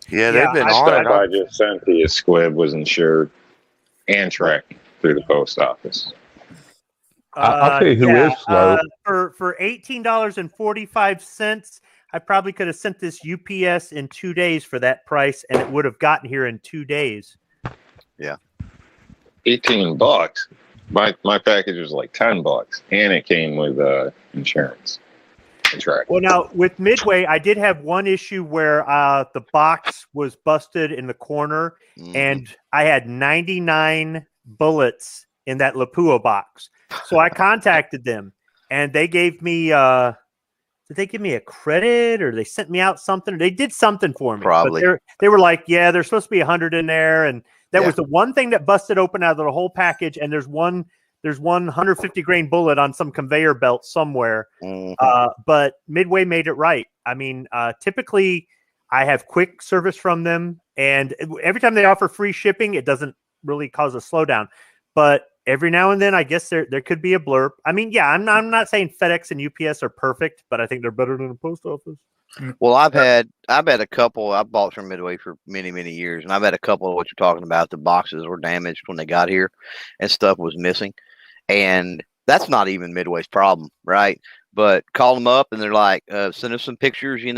Yeah, they've been on it. I just sent to you, Squib, was insured and tracked through the post office. I'll tell you who is slow. For $18.45, I probably could have sent this UPS in 2 days for that price, and it would have gotten here in 2 days. Yeah. $18. My package was like $10, and it came with insurance. Well, now with Midway, I did have one issue where the box was busted in the corner, and I had 99 bullets in that Lapua box. So I contacted them, and they gave me. Did they give me a credit, or they sent me out something? They did something for me. Probably. But they were like, yeah, there's supposed to be 100 in there, and that was the one thing that busted open out of the whole package. And there's one 150 grain bullet on some conveyor belt somewhere. But Midway made it right. I mean, typically I have quick service from them, and every time they offer free shipping, it doesn't really cause a slowdown. But every now and then, I guess there could be a blurb. I mean, yeah, I'm not saying FedEx and UPS are perfect, but I think they're better than the post office. Well, I've had a couple. I've bought from Midway for many, many years, and I've had a couple of what you're talking about. The boxes were damaged when they got here, and stuff was missing, and that's not even Midway's problem, right? But call them up, and they're like, "Send us some pictures." You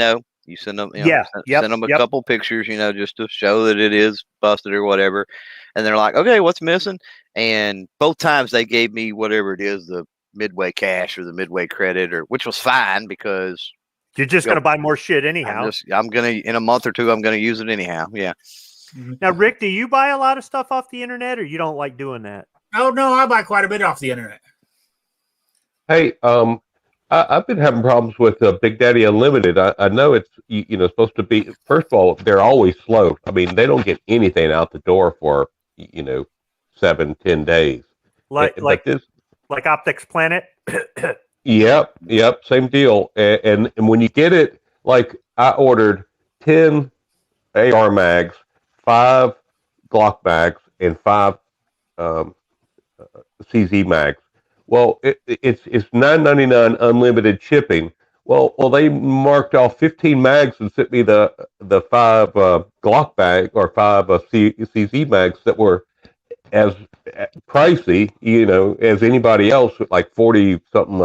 send them, send them a couple pictures, just to show that it is busted or whatever. And they're like, "Okay, what's missing?" And both times they gave me whatever it is, the Midway cash or the Midway credit, which was fine because. You're just going to buy more shit anyhow. I'm going to, in a month or two, I'm going to use it anyhow. Yeah. Now, Rick, do you buy a lot of stuff off the internet, or you don't like doing that? Oh, no, I buy quite a bit off the internet. Hey, I've been having problems with Big Daddy Unlimited. I know it's, supposed to be, first of all, they're always slow. I mean, they don't get anything out the door for, 7-10 days. Like Optics Planet? Yep, same deal. And when you get it, like I ordered 10 AR mags, 5 Glock mags, and 5 CZ mags. Well, it's $9.99 unlimited shipping. Well, they marked off 15 mags and sent me the 5 Glock bag or 5 CZ mags that were as pricey, as anybody else, with like 40 something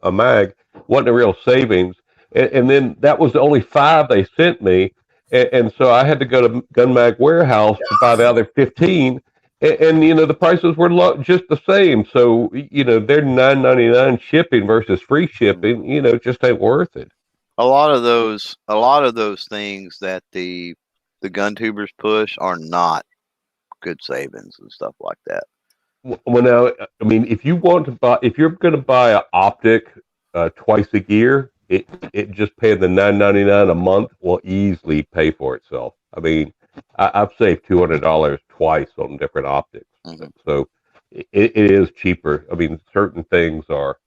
a mag. Wasn't a real savings. And then that was the only 5 they sent me, and so I had to go to Gun Mag Warehouse to buy the other 15. And the prices were just the same. So their $9.99 shipping versus free shipping, just ain't worth it. A lot of those things that the gun tubers push are not good savings and stuff like that. Well, now, I mean, if you're going to buy an optic twice a year, it just paying the $9.99 a month will easily pay for itself. I mean, I've saved $200 twice on different optics, so it is cheaper. I mean, certain things are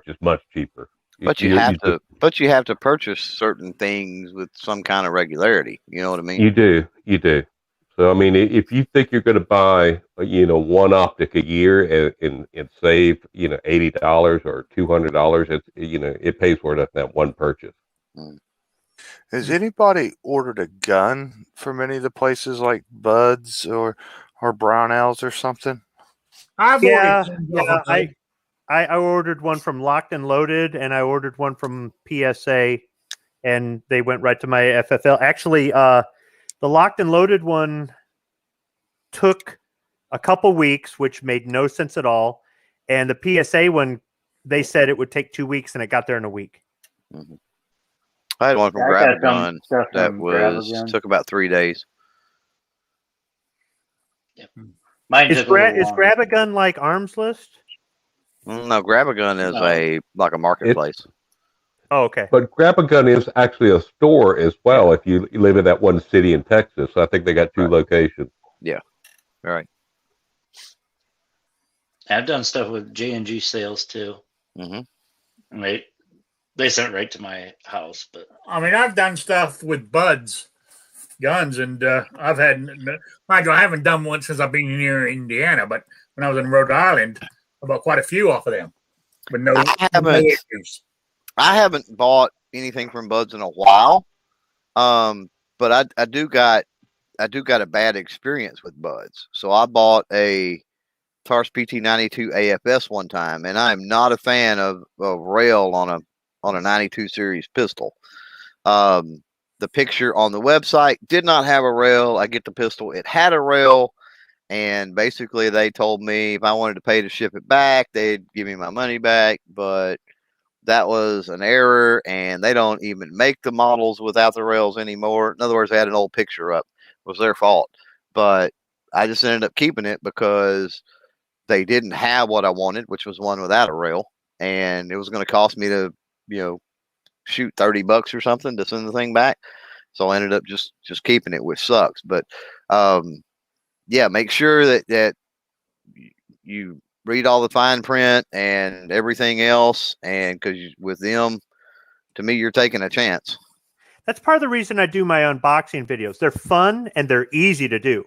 just much cheaper. But you have to purchase certain things with some kind of regularity. You know what I mean? You do. So I mean, if you think you're going to buy, one optic a year and save, $80 or $200, it pays for it at that one purchase. Has anybody ordered a gun from any of the places like Buds or Brownells or something? I ordered one from Locked and Loaded, and I ordered one from PSA, and they went right to my FFL. Actually, the Locked and Loaded one took a couple weeks, which made no sense at all. And the PSA one, they said it would take 2 weeks, and it got there in a week. I had one from Grab a Gun that took about 3 days. Yep. Mine is Grab a Gun like Arms List? No, Grab a Gun is like a marketplace. Oh, okay. But Grab a Gun is actually a store as well. If you live in that one city in Texas, I think they got two locations. Yeah, all right. I've done stuff with J&G sales too. And they sent it right to my house. But I mean, I've done stuff with Buds guns, and I've had, mind you, I haven't done one since I've been here in Indiana, but when I was in Rhode Island, I bought quite a few off of them. But no issues. I haven't bought anything from Buds in a while. But I do got a bad experience with Buds. So I bought a TARS PT92 AFS one time, and I am not a fan of rail on a 92 series pistol. The picture on the website did not have a rail. I get the pistol, it had a rail, and basically they told me if I wanted to pay to ship it back, they'd give me my money back, but that was an error, and they don't even make the models without the rails anymore. In other words, they had an old picture up. It was their fault. But I just ended up keeping it because they didn't have what I wanted, which was one without a rail, and it was going to cost me to, shoot $30 or something to send the thing back. So I ended up just keeping it, which sucks. But make sure that you read all the fine print and everything else, and because with them, to me, you're taking a chance. That's part of the reason I do my unboxing videos. They're fun and they're easy to do.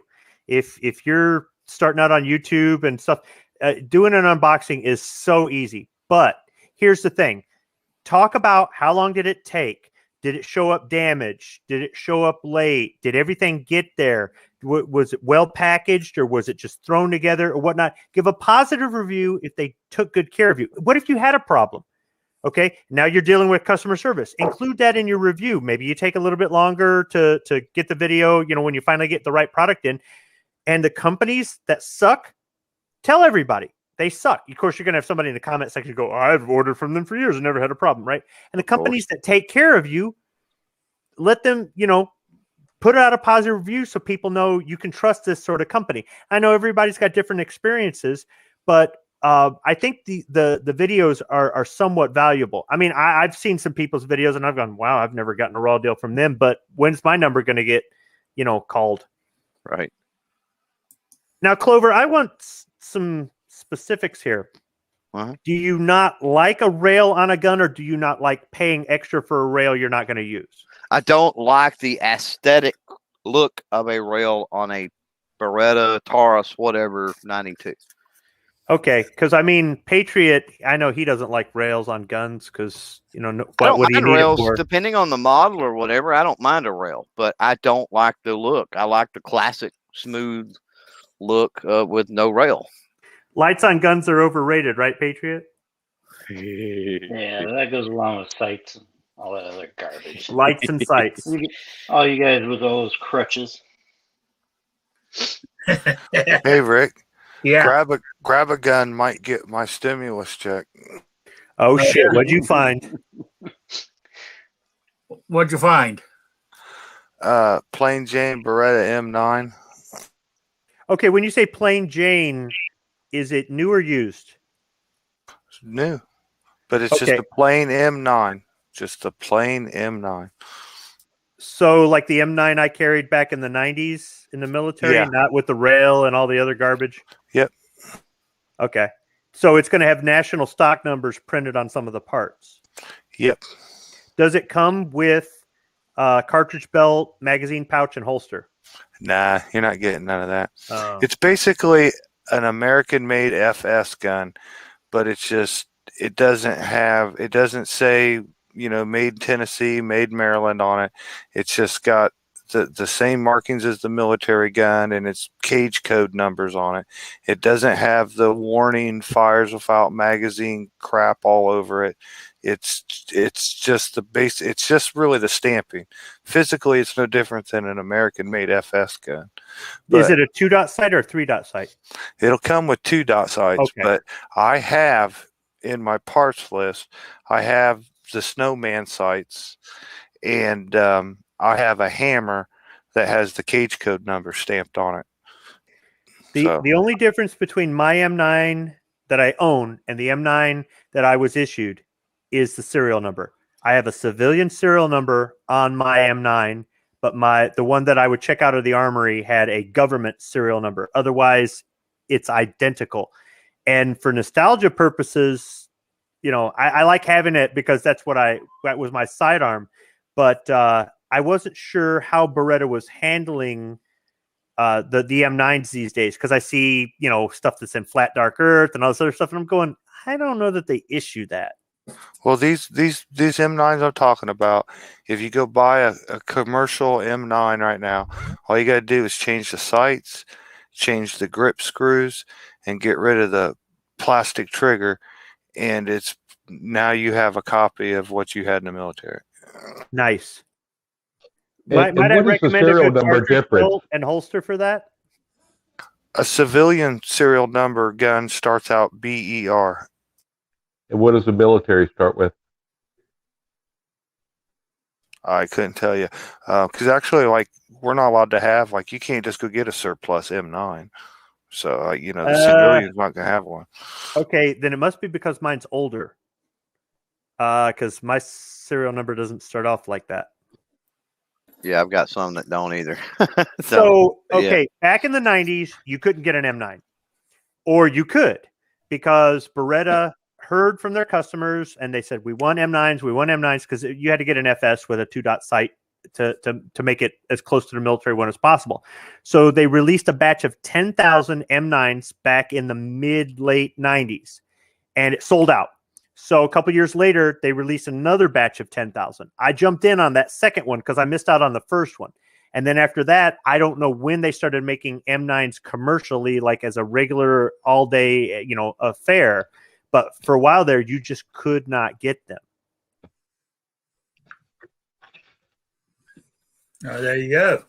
If you're starting out on YouTube and stuff, doing an unboxing is so easy. But here's the thing. Talk about how long did it take? Did it show up damaged? Did it show up late? Did everything get there? Was it well packaged, or was it just thrown together or whatnot? Give a positive review if they took good care of you. What if you had a problem? Okay, now you're dealing with customer service. Include that in your review. Maybe you take a little bit longer to get the video, when you finally get the right product in. And the companies that suck, tell everybody. They suck. Of course, you're going to have somebody in the comment section go, I've ordered from them for years and never had a problem, right? And the companies that take care of you, let them, put out a positive review so people know you can trust this sort of company. I know everybody's got different experiences, but I think the videos are somewhat valuable. I mean, I've seen some people's videos and I've gone, wow, I've never gotten a raw deal from them, but when's my number going to get, called? Right. Now, Clover, I want some specifics here. Do you not like a rail on a gun, or do you not like paying extra for a rail you're not going to use? I don't like the aesthetic look of a rail on a Beretta, Taurus, whatever, 92. Okay, because I mean, Patriot, I know he doesn't like rails on guns because, what would he need rails, it for? depending on the model or whatever, I don't mind a rail, but I don't like the look. I like the classic, smooth look with no rail. Lights on guns are overrated, right, Patriot? Yeah, that goes along with sights and all that other garbage. Lights and sights. All you guys with all those crutches. Hey, Rick. Yeah. Grab a gun might get my stimulus check. Oh, shit. What'd you find? What'd you find? Plain Jane Beretta M9. Okay, when you say plain Jane, is it new or used? New. But it's just a plain M9. Just a plain M9. So like the M9 I carried back in the 90s in the military, not with the rail and all the other garbage? Yep. Okay. So it's going to have national stock numbers printed on some of the parts. Yep. Does it come with cartridge belt, magazine pouch, and holster? Nah, you're not getting none of that. It's basically an American-made FS gun, but it's just it doesn't say, made in Tennessee, made in Maryland on it. It's just got the same markings as the military gun, and it's cage code numbers on it. It doesn't have the warning fires without magazine crap all over it. It's just the base. It's just really the stamping. Physically, it's no different than an American-made FS gun. Is it a 2-dot sight or a 3-dot sight? It'll come with 2-dot sights, but I have in my parts list, I have the Snowman sights, and I have a hammer that has the cage code number stamped on it. The only difference between my M9 that I own and the M9 that I was issued is the serial number. I have a civilian serial number on my M9, but the one that I would check out of the armory had a government serial number. Otherwise, it's identical. And for nostalgia purposes, I like having it because that was my sidearm. But I wasn't sure how Beretta was handling the M9s these days, because I see stuff that's in flat dark earth and all this other stuff, and I'm going, I don't know that they issue that. Well, these M9s I'm talking about, if you go buy a commercial M9 right now, all you got to do is change the sights, change the grip screws, and get rid of the plastic trigger, and now you have a copy of what you had in the military. Nice. Might I recommend a good cartridge belt and holster for that? A civilian serial number gun starts out BER. And what does the military start with? I couldn't tell you. Because actually, we're not allowed to have, you can't just go get a surplus M9. So, the civilian's not going to have one. Okay, then it must be because mine's older. Because my serial number doesn't start off like that. Yeah, I've got some that don't either. Back in the 90s, you couldn't get an M9. Or you could, because Beretta heard from their customers and they said, we want M9s, because you had to get an FS with a 2-dot sight to make it as close to the military one as possible. So they released a batch of 10,000 M9s back in the mid-late 90s, and it sold out. So a couple years later, they released another batch of 10,000. I jumped in on that second one because I missed out on the first one. And then after that, I don't know when they started making M9s commercially, like as a regular all-day, affair. But for a while there, you just could not get them. Oh, there you go.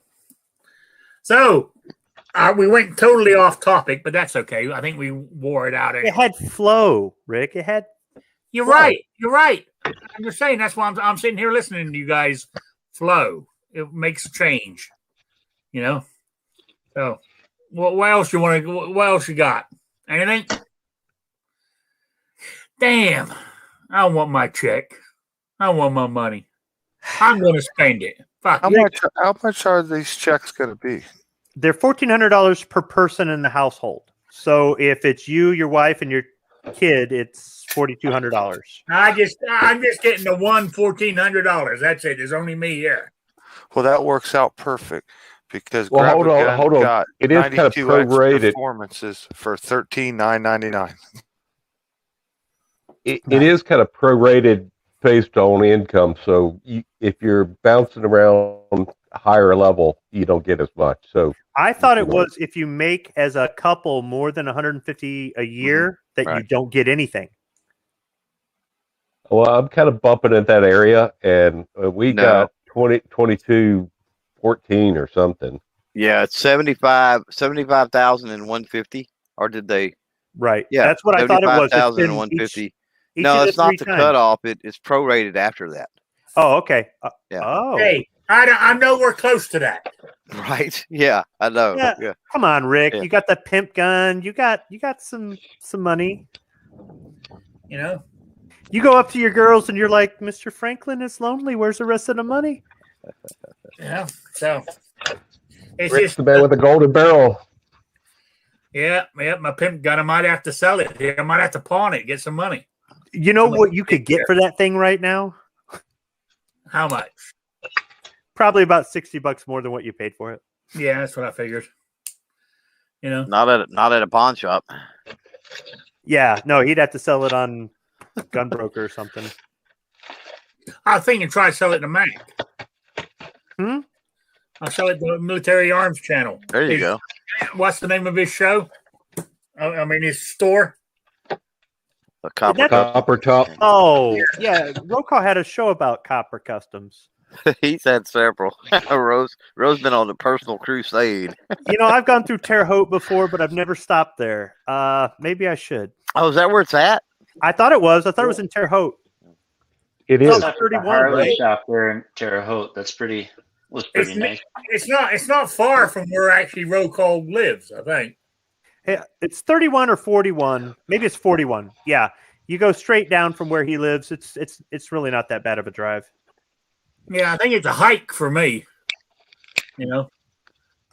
So we went totally off topic, but that's okay. I think we wore it out. It had flow, Rick. It had. You're right. You're right. I'm just saying that's why I'm sitting here listening to you guys flow. It makes a change, So, what else you want to? What else you got? Anything? Damn! I want my check. I want my money. I'm going to spend it. Fuck. How much are these checks going to be? They're $1,400 per person in the household. So if it's you, your wife, and your kid, it's $4,200. I'm just getting the $1,400. That's it. There's only me here. Well, that works out perfect because hold on. It is kind of prorated. Performances for $13,999. It is kind of prorated based on income. So if you're bouncing around a higher level, you don't get as much. So I thought it was if you make as a couple more than $150 a year that you don't get anything. Well, I'm kind of bumping at that area, and we got 2214 or something. Yeah, it's 75,150, or did they? Right. Yeah, that's what I thought it was. 75,150. No, it's not the cutoff. It's prorated after that. Oh, okay. Yeah. Oh. Hey, I'm nowhere close to that. Right. Yeah, I know. Yeah. Come on, Rick. Yeah. You got the pimp gun. You got some money. You go up to your girls and you're like, Mr. Franklin is lonely. Where's the rest of the money? Yeah. So it's Rick's just the man with the golden barrel. yeah. My pimp gun. I might have to sell it. I might have to pawn it, get some money. You know what you could get for that thing right now? How much? Probably about $60 more than what you paid for it. Yeah, that's what I figured. You know, Not at a pawn shop. Yeah, no, he'd have to sell it on Gunbroker or something. I was thinking try to sell it to Mac. I'll sell it to the Military Arms Channel. There you go. What's the name of his show? I mean, his store. A copper. Copper top. Oh, yeah. Rocco had a show about copper customs. He's had several. Rose been on a personal crusade. You know, I've gone through Terre Haute before, but I've never stopped there. Maybe I should. Oh, is that where it's at? I thought it was. I thought it was in Terre Haute. It Oh, is. that's The 31, Harley right? shop there in Terre Haute. Was pretty nice. It's not far from where actually Roll Call lives. I think. Hey, it's 31 or 41. Maybe it's 41. Yeah, you go straight down from where he lives. It's really not that bad of a drive. Yeah, I think it's a hike for me. You know.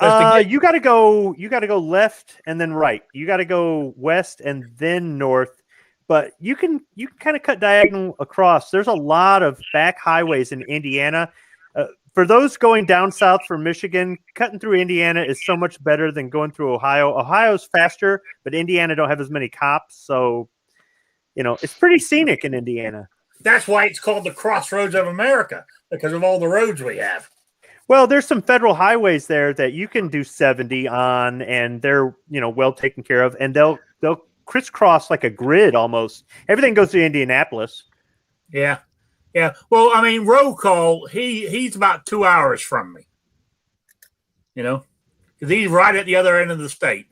Just to You got to go left and then right. You got to go west and then north. But you can kind of cut diagonal across. There's a lot of back highways in Indiana. For those going down south from Michigan, cutting through Indiana is so much better than going through Ohio. Ohio's faster, but Indiana don't have as many cops. So, you know, it's pretty scenic in Indiana. That's why it's called the Crossroads of America, because of all the roads we have. Well, there's some federal highways there that you can do 70 on, and they're, you know, well taken care of, and they'll crisscross like a grid almost. Everything goes to Indianapolis. Yeah. Yeah. Well, I mean, Roll Call, he's about 2 hours from me. You know, because he's right at the other end of the state.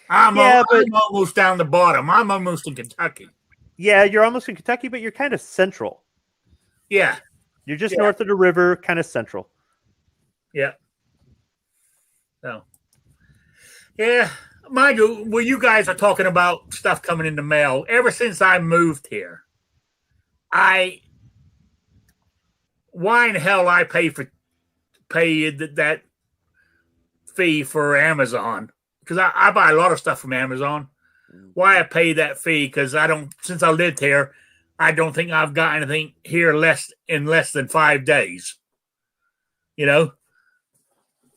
I'm almost down the bottom. I'm almost in Kentucky. Yeah, you're almost in Kentucky, but you're kind of central. Yeah. You're just north of the river, kind of central. Yeah. So, yeah. Mind you, well, you guys are talking about stuff coming in the mail. Ever since I moved here, why in hell I pay that fee for Amazon? Because I buy a lot of stuff from Amazon. Why I pay that fee? Because since I lived here, I don't think I've got anything here in less than 5 days. You know,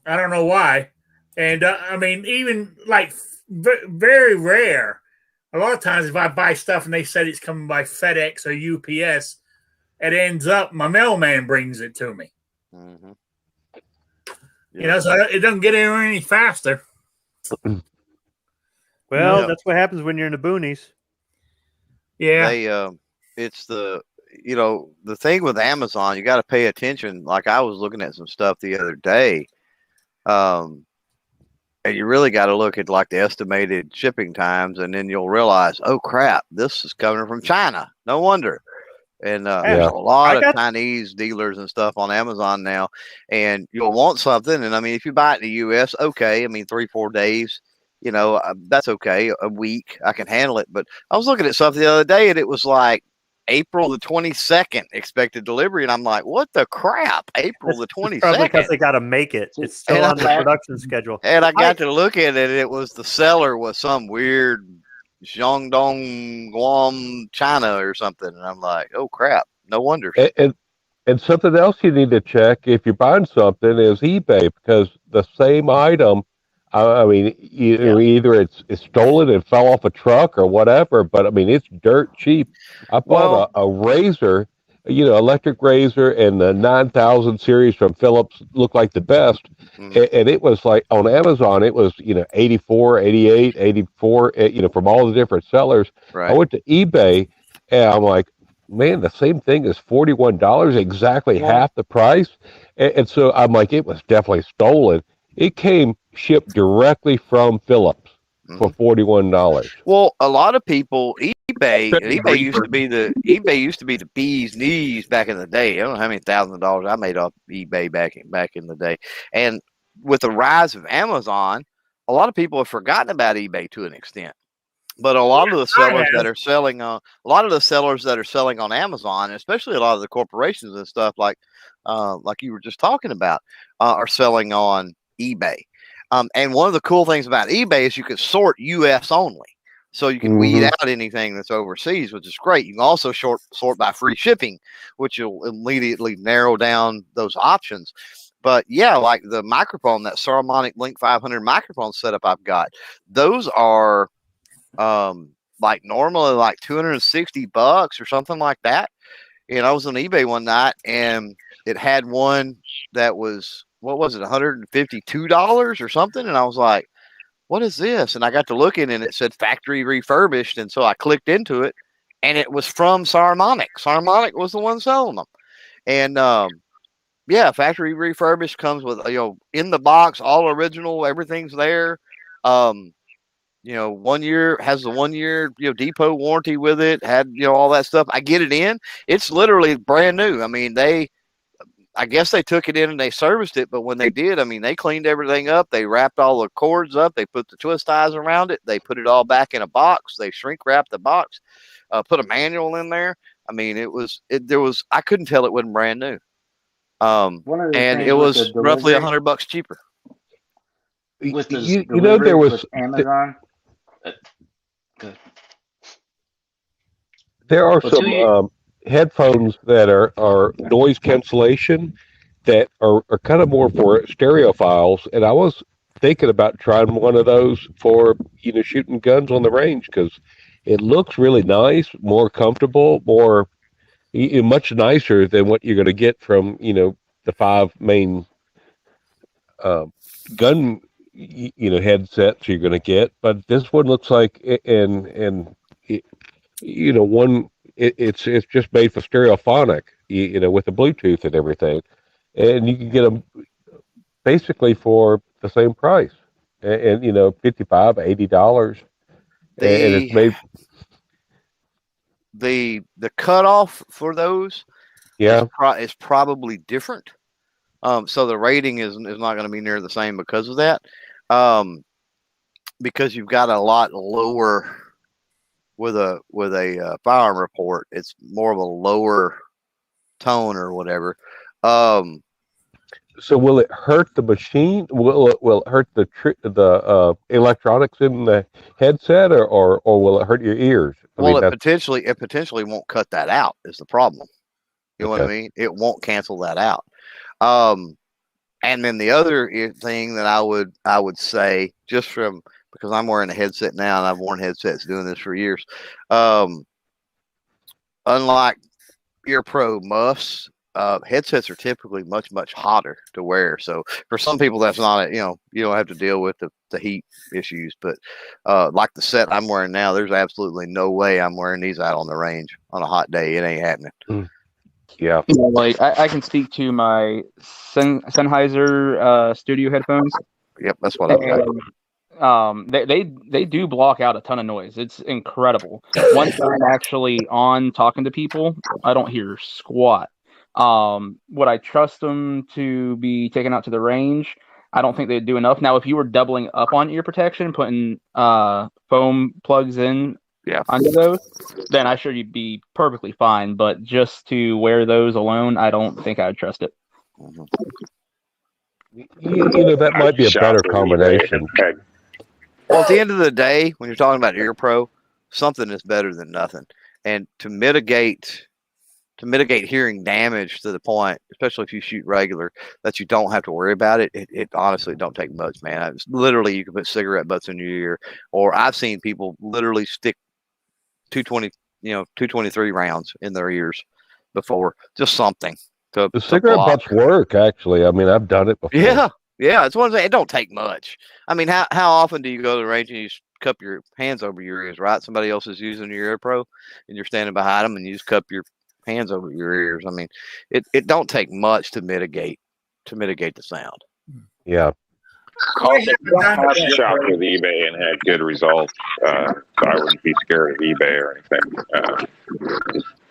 I don't know why. And I mean, even like very rare. A lot of times, if I buy stuff and they said it's coming by FedEx or UPS, it ends up my mailman brings it to me. Mm-hmm. You know, so it doesn't get anywhere any faster. Well, that's what happens when you're in the boonies. Yeah. It's the thing with Amazon, you got to pay attention. Like I was looking at some stuff the other day, and you really got to look at like the estimated shipping times, and then you'll realize, oh crap, this is coming from China. No wonder. And there's a lot of Chinese dealers and stuff on Amazon now, and you'll want something. And I mean, if you buy it in the US, okay. I mean, 3-4 days, you know, that's okay. A week, I can handle it. But I was looking at something the other day, and it was like April the 22nd expected delivery, and I'm like, what the crap? April the 22nd? Probably because they got to make it. It's still on the production schedule. And I got to look at it. It was the seller was some weird Shandong, Guam, China or something. And I'm like, oh crap, no wonder. And something else you need to check if you're buying something is eBay, because the same item, I mean, either it's stolen and fell off a truck or whatever, but I mean, it's dirt cheap. I bought a razor, electric razor, and the 9000 series from Philips looked like the best. And it was like on Amazon, it was, 84, 88, 84, from all the different sellers. Right. I went to eBay and I'm like, man, the same thing is $41, exactly half the price. And so I'm like, it was definitely stolen. It came shipped directly from Philips for $41. Well, a lot of people, eBay used to be the bee's knees back in the day. I don't know how many thousands of dollars I made off eBay back in the day. And with the rise of Amazon, a lot of people have forgotten about eBay to an extent. But a lot of the sellers that are selling on Amazon, especially a lot of the corporations and stuff like you were just talking about, are selling on eBay. And one of the cool things about eBay is you can sort US only. So you can weed out anything that's overseas, which is great. You can also sort by free shipping, which will immediately narrow down those options. But yeah, like the microphone, that Saramonic Link 500 microphone setup I've got, those are like normally like $260 or something like that. I was on eBay one night and it had one that was, what was it, $152 or something? And I was like, what is this? And I got to looking and it said factory refurbished. And so I clicked into it and it was from Saramonic. Saramonic was the one selling them. And yeah, factory refurbished, comes with, in the box, all original, everything's there. 1 year, has the 1 year, depot warranty with it, had, all that stuff. I get it in. It's literally brand new. I mean, I guess they took it in and they serviced it, but when they did, I mean, they cleaned everything up. They wrapped all the cords up. They put the twist ties around it. They put it all back in a box. They shrink wrapped the box, put a manual in there. I mean, I couldn't tell it wasn't brand new. And it was roughly $100 cheaper. With the there was with Amazon. Good. There are some headphones that are noise cancellation that are kind of more for stereophiles, and I was thinking about trying one of those for shooting guns on the range because it looks really nice, more comfortable, much nicer than what you're going to get from the 5 main gun headsets you're going to get. But this one looks like it's just made for stereophonic, with the Bluetooth and everything, and you can get them basically for the same price, and $55, $80, and it's made. The cutoff for those, is probably different. So the rating is not going to be near the same because of that. Because you've got a lot lower. With a firearm report, it's more of a lower tone or whatever. So will it hurt the machine? Will it hurt the electronics in the headset, or will it hurt your ears? It potentially won't cut that out. Is the problem? You know what I mean? It won't cancel that out. And then the other thing that I would say, just from, because I'm wearing a headset now and I've worn headsets doing this for years. Unlike ear pro muffs, headsets are typically much, much hotter to wear. So for some people, that's not you don't have to deal with the heat issues. But like the set I'm wearing now, there's absolutely no way I'm wearing these out on the range on a hot day. It ain't happening. Yeah. Like I can speak to my Sennheiser studio headphones. Yep, that's what I've got. They do block out a ton of noise. It's incredible. Once I'm actually on talking to people, I don't hear squat. Would I trust them to be taken out to the range? I don't think they'd do enough. Now, if you were doubling up on ear protection, putting foam plugs in under those, then I'm sure you'd be perfectly fine. But just to wear those alone, I don't think I would trust it. That might be a better combination. Well, at the end of the day, when you're talking about ear pro, something is better than nothing. And to mitigate hearing damage to the point, especially if you shoot regular, that you don't have to worry about it, it honestly don't take much, man. It's literally, you can put cigarette butts in your ear, or I've seen people literally stick 223 rounds in their ears before, just something. The cigarette butts work, actually. I mean, I've done it before. Yeah, it's one thing. It don't take much. I mean, how often do you go to the range and you cup your hands over your ears, right? Somebody else is using your ear pro and you're standing behind them and you just cup your hands over your ears. I mean, it don't take much to mitigate the sound. Yeah. I've shopped with eBay and had good results, so I wouldn't be scared of eBay or anything.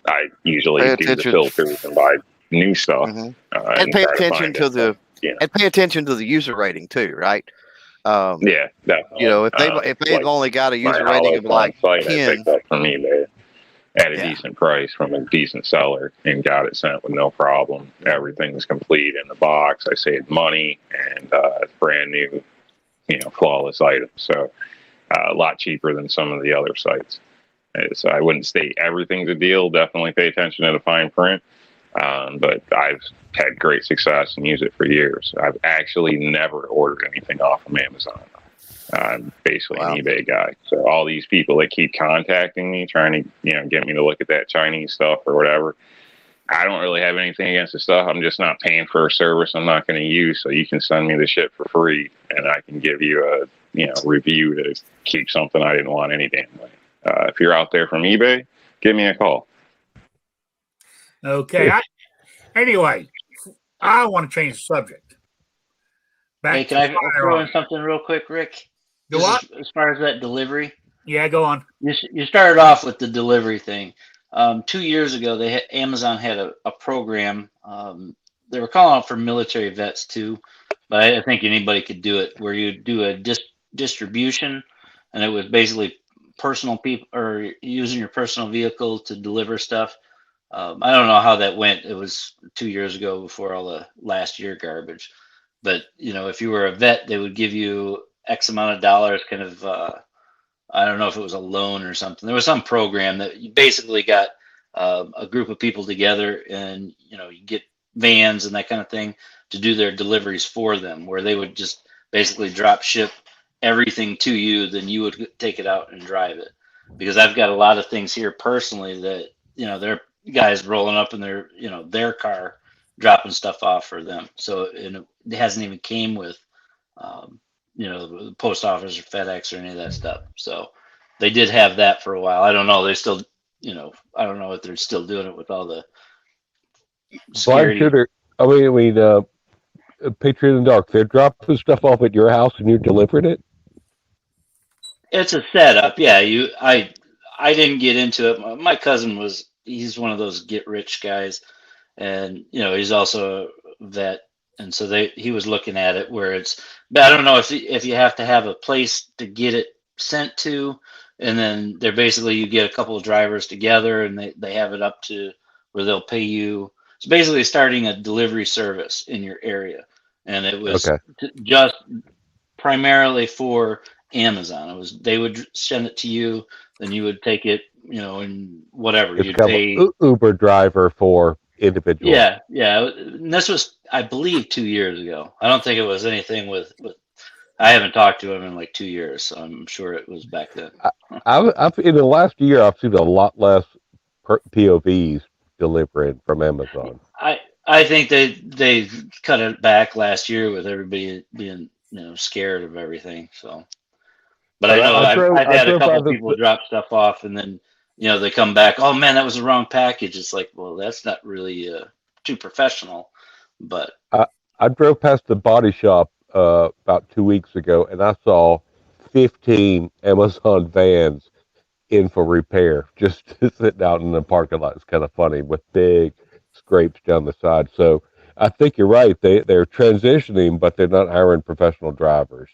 I usually do the filters and buy new stuff, and pay attention to the user rating too, right? Yeah, definitely. You know, if they've only got a user rating of like 10, I picked up from eBay at a Yeah. decent price from a decent seller and got it sent with no problem. Everything's complete in the box. I saved money and it's brand new, flawless item. So a lot cheaper than some of the other sites. So I wouldn't state everything's a deal. Definitely pay attention to the fine print. But I've had great success and used it for years. I've actually never ordered anything off from Amazon. I'm basically an eBay guy. So all these people that keep contacting me, trying to, get me to look at that Chinese stuff or whatever, I don't really have anything against the stuff. I'm just not paying for a service I'm not going to use. So you can send me the shit for free, and I can give you a, review to keep something I didn't want any damn way. If you're out there from eBay, give me a call. Okay. Anyway, I want to change the subject. Hey, can I throw in something real quick, Rick? Go on. As far as that delivery. Yeah, go on. You started off with the delivery thing. 2 years ago, Amazon had a program. They were calling out for military vets too, but I think anybody could do it. Where you do a distribution, and it was basically personal people or using your personal vehicle to deliver stuff. I don't know how that went. It was 2 years ago before all the last year garbage. But, if you were a vet, they would give you X amount of dollars, kind of, I don't know if it was a loan or something. There was some program that you basically got a group of people together and, you get vans and that kind of thing to do their deliveries for them, where they would just basically drop ship everything to you, then you would take it out and drive it. Because I've got a lot of things here personally that, they're guys rolling up in their car, dropping stuff off for them. So it hasn't even came with, the post office or FedEx or any of that stuff. So they did have that for a while. I don't know. They still, I don't know if they're still doing it with all the security. Patriot in the Dark, they're dropping stuff off at your house and you're delivering it? It's a setup. Yeah. I didn't get into it. My cousin he's one of those get rich guys, and he's also a vet, and so he was looking at it where but I don't know if you have to have a place to get it sent to, and then they're basically, you get a couple of drivers together and they have it up to where they'll pay you. It's basically starting a delivery service in your area, and it was just primarily for Amazon. They would send it to you, then you would take it, and whatever It's you'd kind pay. of Uber driver for individuals. Yeah. And this was, I believe, 2 years ago. I don't think it was anything with. I haven't talked to him in like 2 years, so I'm sure it was back then. I've in the last year, I've seen a lot less POVs delivering from Amazon. I think they cut it back last year with everybody being scared of everything. So, but I know I've had a couple of people drop stuff off, and then they come back. Oh man, that was the wrong package. It's like, well, that's not really too professional. But I drove past the body shop about 2 weeks ago, and I saw 15 Amazon vans in for repair, just sitting out in the parking lot. It's kind of funny with big scrapes down the side. So I think you're right. They're transitioning, but they're not hiring professional drivers.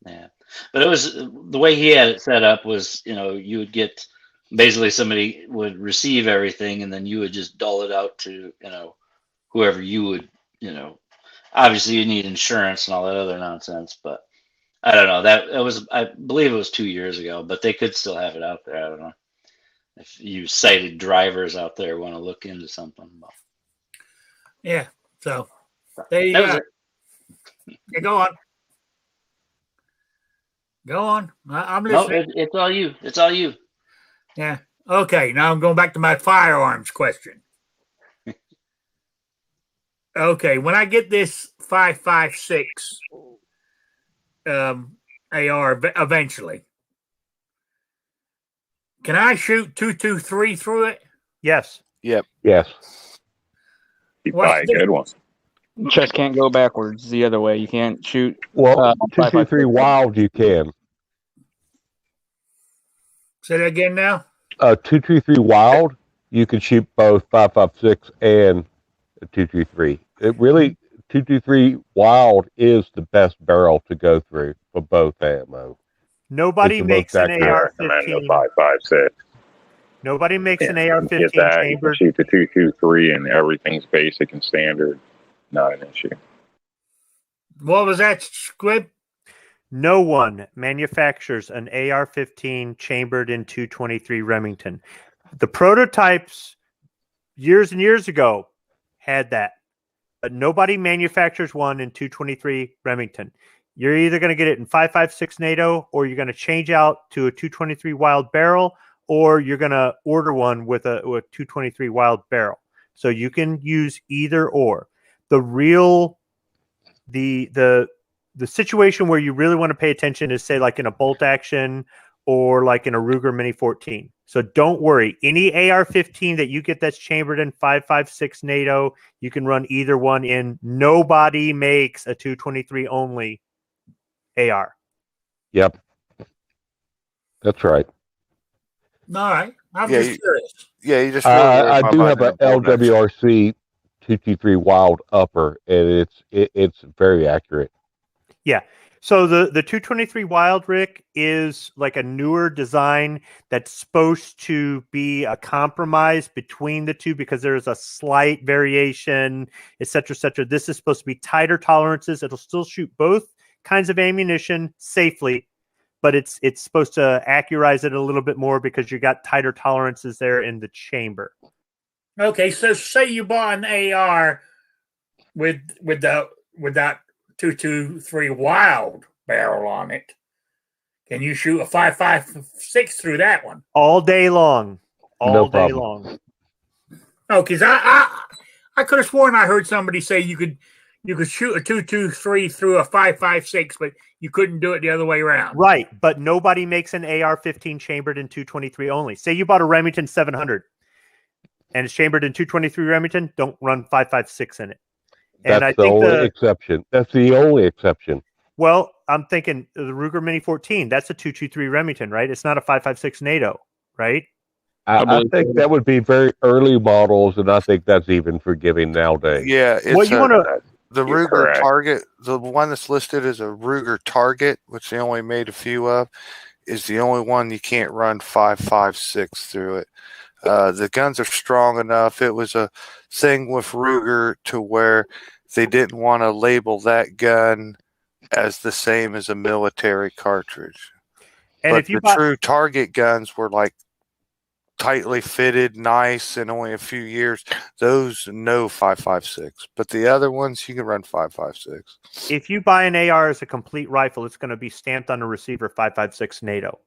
Yeah, but it was the way he had it set up was, you would get basically somebody would receive everything, and then you would just dole it out to whoever you would obviously you need insurance and all that other nonsense, but I don't know. I believe it was 2 years ago, but they could still have it out there. I don't know if you sighted drivers out there want to look into something. Yeah. So there you go. Yeah, go on. Go on. I'm listening. No, it's all you. It's all you. Yeah. Okay. Now I'm going back to my firearms question. Okay. When I get this 5.56 AR eventually, can I shoot 223 through it? Yes. Yep. Yes. You buy a good one. Chest can't go backwards the other way. You can't shoot. Well, 223 wild you can. Say that again now. 223 wild, you can shoot both 5.56 and 223. It really 223 Wild is the best barrel to go through for both ammo. Nobody makes an I recommend the AR-15. 5.56. Nobody makes an Get AR-15 that. You can chambered. shoot the 223, and everything's basic and standard. Not an issue. What was that, Squib? No one manufactures an AR-15 chambered in 223 Remington. The prototypes years and years ago had that, but nobody manufactures one in 223 Remington. You're either going to get it in 5.56 NATO, or you're going to change out to a 223 Wild barrel, or you're going to order one with a 223 Wild barrel. So you can use either or. The situation where you really want to pay attention is, say, like in a bolt action or like in a Ruger Mini 14. So don't worry. Any AR-15 that you get that's chambered in 5.56 NATO, you can run either one in. Nobody makes a 223 only AR. Yep. That's right. All right. I'm Yeah, just curious. Yeah, you just. Really I do have an LWRC 223 Wild upper, and it's very accurate. Yeah. So the 223 Wild, Rick, is like a newer design that's supposed to be a compromise between the two because there's a slight variation, et cetera, et cetera. This is supposed to be tighter tolerances. It'll still shoot both kinds of ammunition safely, but it's supposed to accurize it a little bit more because you got tighter tolerances there in the chamber. Okay, so say you bought an AR with that 223 Wild barrel on it. Can you shoot a 5.56 through that one? All day long. No Day problem. long. Oh, because I could have sworn I heard somebody say you could shoot a 223 through a 5.56, but you couldn't do it the other way around. Right, but nobody makes an AR-15 chambered in 223 only. Say you bought a Remington 700 and it's chambered in 223 Remington, don't run 5.56 in it. And That's the only exception. That's the only exception. Well, I'm thinking the Ruger Mini 14, that's a 223 Remington, right? It's not a 5.56 NATO, right? I think that would be very early models, and I think that's even forgiving nowadays. Yeah, it's What you want to the You're Ruger correct. Target, the one that's listed as a Ruger Target, which they only made a few of, is the only one you can't run 5.56 through it. The guns are strong enough. It was a thing with Ruger to where they didn't want to label that gun as the same as a military cartridge. And but if you the true Target guns were like tightly fitted, nice, in only a few years. Those no 5.56, but the other ones you can run 5.56. If you buy an AR as a complete rifle, it's going to be stamped on the receiver 5.56 NATO.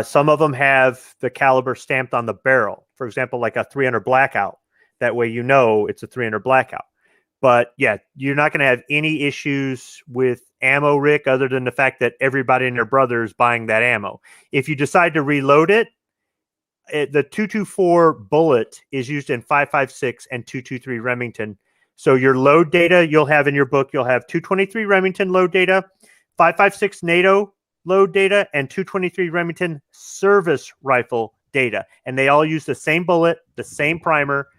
Some of them have the caliber stamped on the barrel. For example, like a 300 Blackout. That way you know it's a 300 Blackout. But yeah, you're not going to have any issues with ammo, Rick, other than the fact that everybody and their brother is buying that ammo. If you decide to reload it, the 224 bullet is used in 5.56 and 223 Remington. So your load data you'll have in your book, you'll have 223 Remington load data, 5.56 NATO load data, and 223 Remington service rifle data. And they all use the same bullet, the same primer,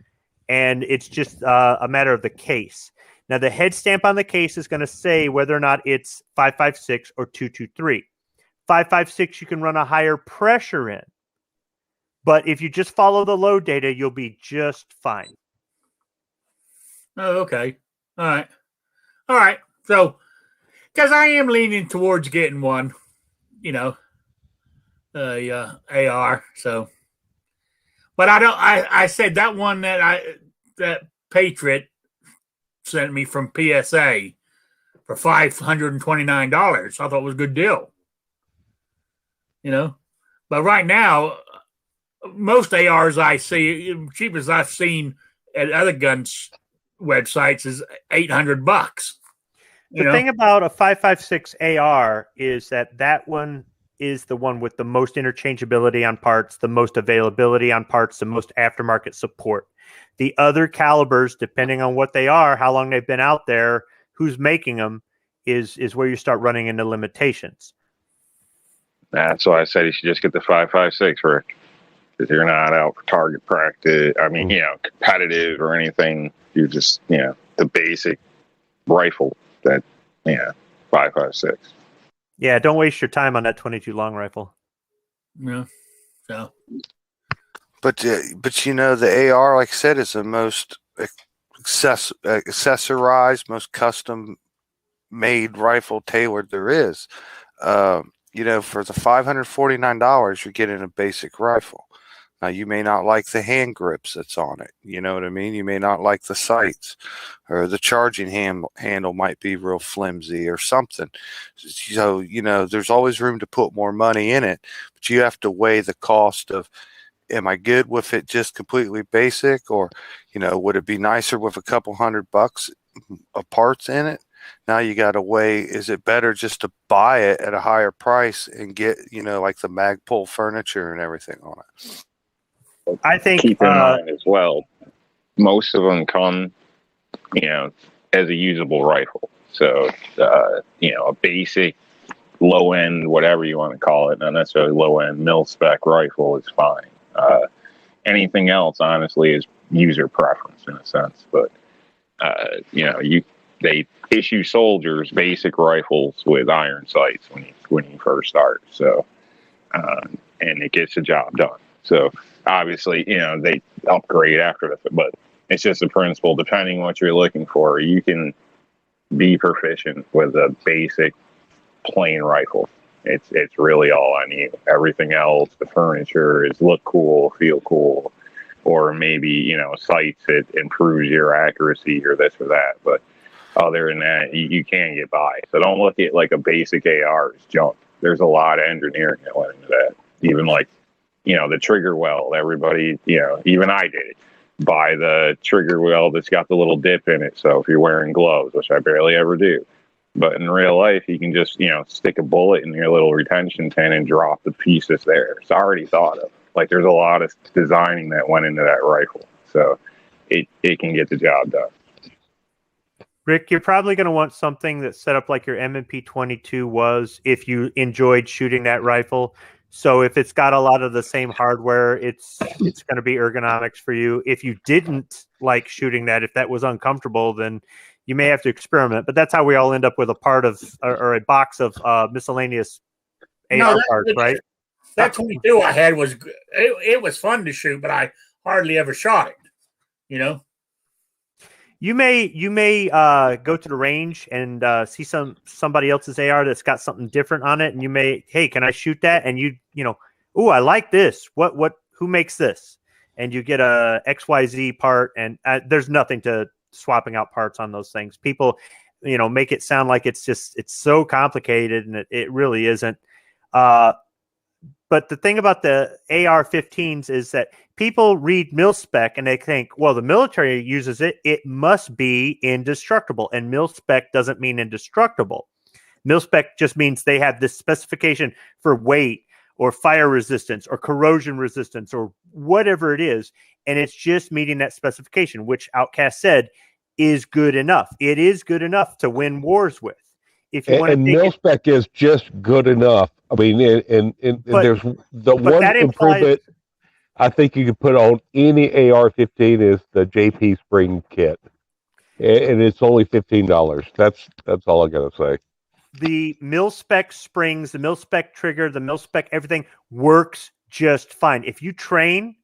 and it's just a matter of the case. Now, the head stamp on the case is going to say whether or not it's 5.56 or 223. 5.56 you can run a higher pressure in. But if you just follow the load data, you'll be just fine. Oh, okay. All right. So, because I am leaning towards getting one, AR. So, but I don't. I said that one that Patriot sent me from PSA for $529. I thought it was a good deal. But right now, most ARs I see, cheapest I've seen at other guns websites is $800. The thing about a 5.56 AR is that one is the one with the most interchangeability on parts, the most availability on parts, the most aftermarket support. The other calibers, depending on what they are, how long they've been out there, who's making them, is where you start running into limitations. That's why I said you should just get the 5.56, Rick. Because you're not out for target practice. I mean, competitive or anything. You're just, the basic rifle that 5.56. Yeah, don't waste your time on that 22 long rifle. Yeah. So. But the AR, like I said, is the most accessorized, most custom made rifle tailored there is. For the $549, you're getting a basic rifle. Now, you may not like the hand grips that's on it. You know what I mean? You may not like the sights, or the charging handle might be real flimsy or something. So, there's always room to put more money in it, but you have to weigh the cost of, am I good with it just completely basic, or, would it be nicer with a couple $100 of parts in it? Now you got to weigh, is it better just to buy it at a higher price and get, like the Magpul furniture and everything on it? I think keep in mind as well, most of them come, as a usable rifle. So, a basic low end, whatever you want to call it, not necessarily low end mil spec rifle is fine. Anything else, honestly, is user preference in a sense. But they issue soldiers basic rifles with iron sights when you first start. So, and it gets the job done. So obviously, they upgrade after this, but it's just a principle. Depending on what you're looking for, you can be proficient with a basic plain rifle. It's really all on you. Everything else, the furniture, is look cool, feel cool, or maybe sights, it improves your accuracy or this or that. But other than that, you can get by. So don't look at like a basic AR as junk. There's a lot of engineering that went into that. Even like the trigger weld. Everybody, even I did it. Buy the trigger weld that's got the little dip in it. So if you're wearing gloves, which I barely ever do. But in real life, you can just, stick a bullet in your little retention tin and drop the piece that's there. It's already thought of. Like, there's a lot of designing that went into that rifle. So it can get the job done. Rick, you're probably going to want something that's set up like your M&P 22 was if you enjoyed shooting that rifle. So if it's got a lot of the same hardware, it's going to be ergonomics for you. If you didn't like shooting that, if that was uncomfortable, then you may have to experiment. But that's how we all end up with a part of or a box of miscellaneous AR parts, right? That 22 I had was it was fun to shoot, but I hardly ever shot it. You may go to the range and see somebody else's AR that's got something different on it, and you may, hey, can I shoot that? And ooh, I like this. Who makes this? And you get a XYZ part, and there's nothing to swapping out parts on those things. People, make it sound like it's so complicated, and it really isn't. But the thing about the AR-15s is that people read mil-spec and they think, well, the military uses it. It must be indestructible. And mil-spec doesn't mean indestructible. Mil-spec just means they have this specification for weight or fire resistance or corrosion resistance or whatever it is. And it's just meeting that specification, which Outcast said is good enough. It is good enough to win wars with. If you want to mil-spec is just good enough. I mean, and there's the one improvement I think you can put on any AR-15 is the JP Spring kit, and it's only $15. That's all I gotta say. The mil-spec springs, the mil-spec trigger, the mil-spec everything works just fine. If you train,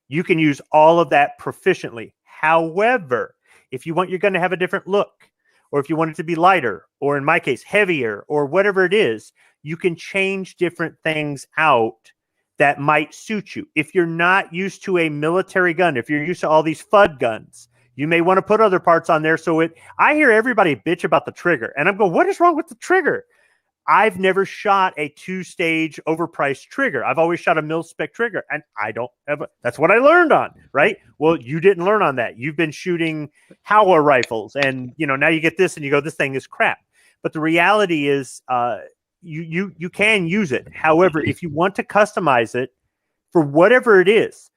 you can use all of that proficiently. However, if you want your gun to have a different look, or if you want it to be lighter, or in my case, heavier, or whatever it is, you can change different things out that might suit you. If you're not used to a military gun, if you're used to all these FUD guns, you may want to put other parts on there. I hear everybody bitch about the trigger, and I'm going, what is wrong with the trigger? I've never shot a 2-stage overpriced trigger. I've always shot a mil-spec trigger, and that's what I learned on, right? Well, you didn't learn on that. You've been shooting Howler rifles, and now you get this and you go, this thing is crap. But the reality is you can use it. However, if you want to customize it for whatever it is,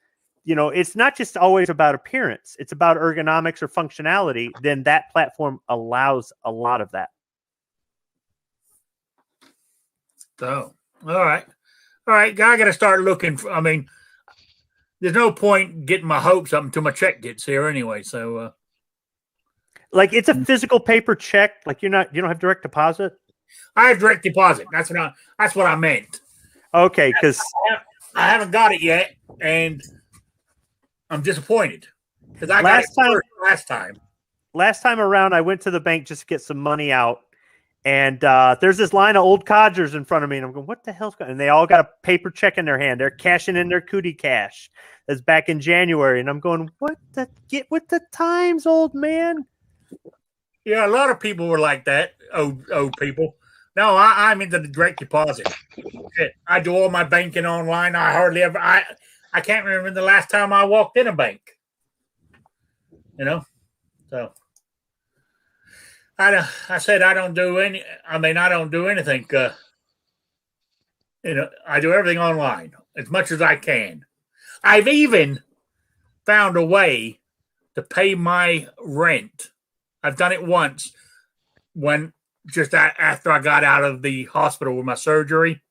it's not just always about appearance. It's about ergonomics or functionality. Then that platform allows a lot of that. So, all right. I got to start looking for, there's no point getting my hopes up until my check gets here anyway. So, Like it's a physical paper check. Like you don't have direct deposit. I have direct deposit. That's what I meant. Okay, because I haven't got it yet, and I'm disappointed because I got it last time. Last time around, I went to the bank just to get some money out, and there's this line of old codgers in front of me, and I'm going, "What the hell's going?" And they all got a paper check in their hand. They're cashing in their cootie cash. That's back in January, and I'm going, "What the get with the times, old man?" Yeah, a lot of people were like that. Old people. No, I'm into the direct deposit. I do all my banking online. I hardly ever. I can't remember the last time I walked in a bank. So I said I don't do any. I mean, I don't do anything. I do everything online as much as I can. I've even found a way to pay my rent. I've done it once when just after I got out of the hospital with my surgery,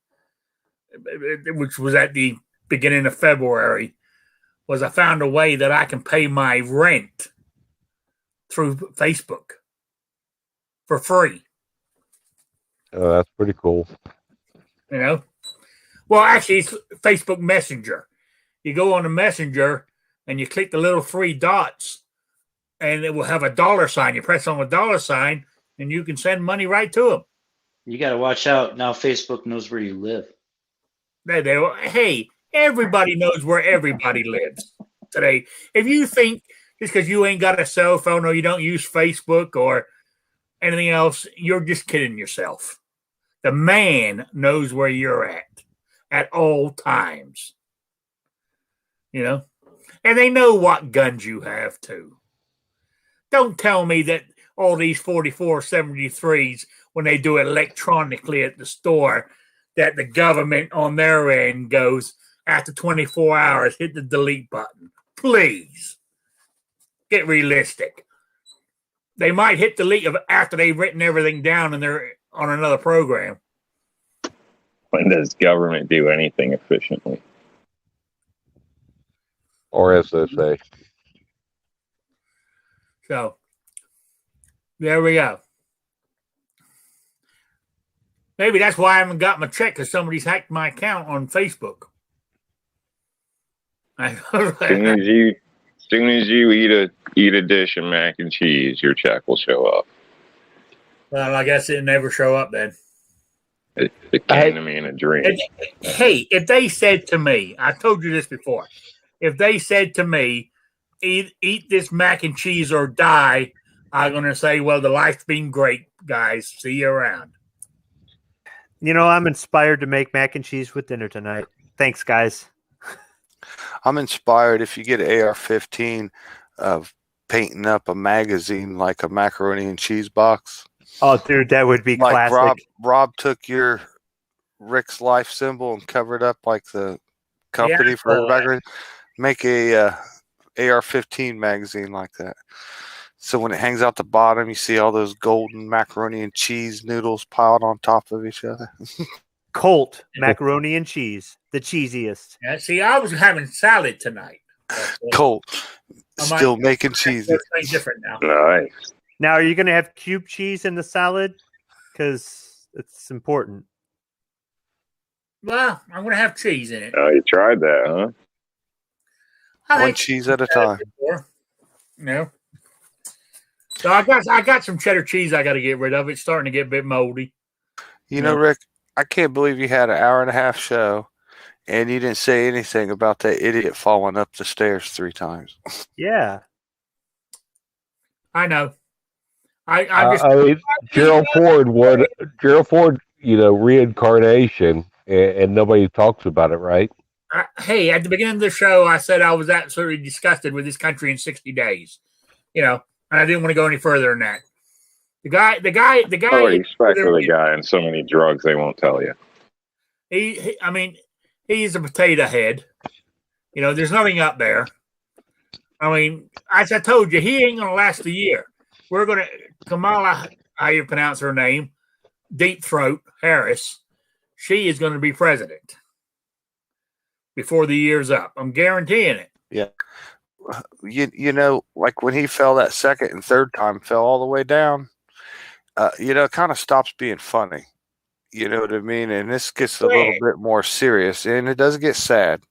which was at the beginning of February, was I found a way that I can pay my rent through Facebook for free. Oh, that's pretty cool. Well, actually, it's Facebook Messenger. You go on the Messenger and you click the little three dots, and it will have a dollar sign. You press on the dollar sign, and you can send money right to them. You got to watch out. Now Facebook knows where you live. Hey, everybody knows where everybody lives today. If you think just because you ain't got a cell phone or you don't use Facebook or anything else, you're just kidding yourself. The man knows where you're at all times. And they know what guns you have too. Don't tell me that all these 4473s, when they do it electronically at the store, that the government on their end goes, after 24 hours, hit the delete button. Please. Get realistic. They might hit delete after they've written everything down and they're on another program. When does government do anything efficiently? Or as they say. So, there we go. Maybe that's why I haven't got my check, because somebody's hacked my account on Facebook. As soon as you eat a dish of mac and cheese, your check will show up. Well, I guess it'll never show up then. It came to me in a dream. Hey, if they said to me, I told you this before, if they said to me, eat this mac and cheese or die, I'm going to say, well, the life's been great, guys. See you around. I'm inspired to make mac and cheese with dinner tonight. Thanks, guys. I'm inspired if you get an AR-15 of painting up a magazine like a macaroni and cheese box. Oh, dude, that would be like classic. Rob took your Rick's Life symbol and covered up like the company for everybody. Make a AR-15 magazine like that. So when it hangs out the bottom, you see all those golden macaroni and cheese noodles piled on top of each other. Colt macaroni and cheese, the cheesiest. Yeah, see, I was having salad tonight. Colt still making cheese. Everything's different now. Nice. Now, are you going to have cube cheese in the salad? Because it's important. Well, I'm going to have cheese in it. Oh, you tried that, huh? One cheese at a time. No. So I got some cheddar cheese I got to get rid of. It's starting to get a bit moldy. You know, Rick, I can't believe you had an hour-and-a-half show and you didn't say anything about that idiot falling up the stairs 3 times. Yeah. I know. Gerald Ford, reincarnation, and nobody talks about it, right? Hey, at the beginning of the show, I said I was absolutely disgusted with this country in 60 days. And I didn't want to go any further than that. The guy. What do you expect with a guy on so many drugs they won't tell you? He's a potato head. There's nothing up there. As I told you, he ain't going to last a year. We're going to, Kamala, how you pronounce her name, Deep Throat Harris, she is going to be president before the year's up. I'm guaranteeing it. Yeah. you know, like when he fell that second and third time, fell all the way down. It kind of stops being funny. You know what I mean? And this gets a little bit more serious, and it does get sad.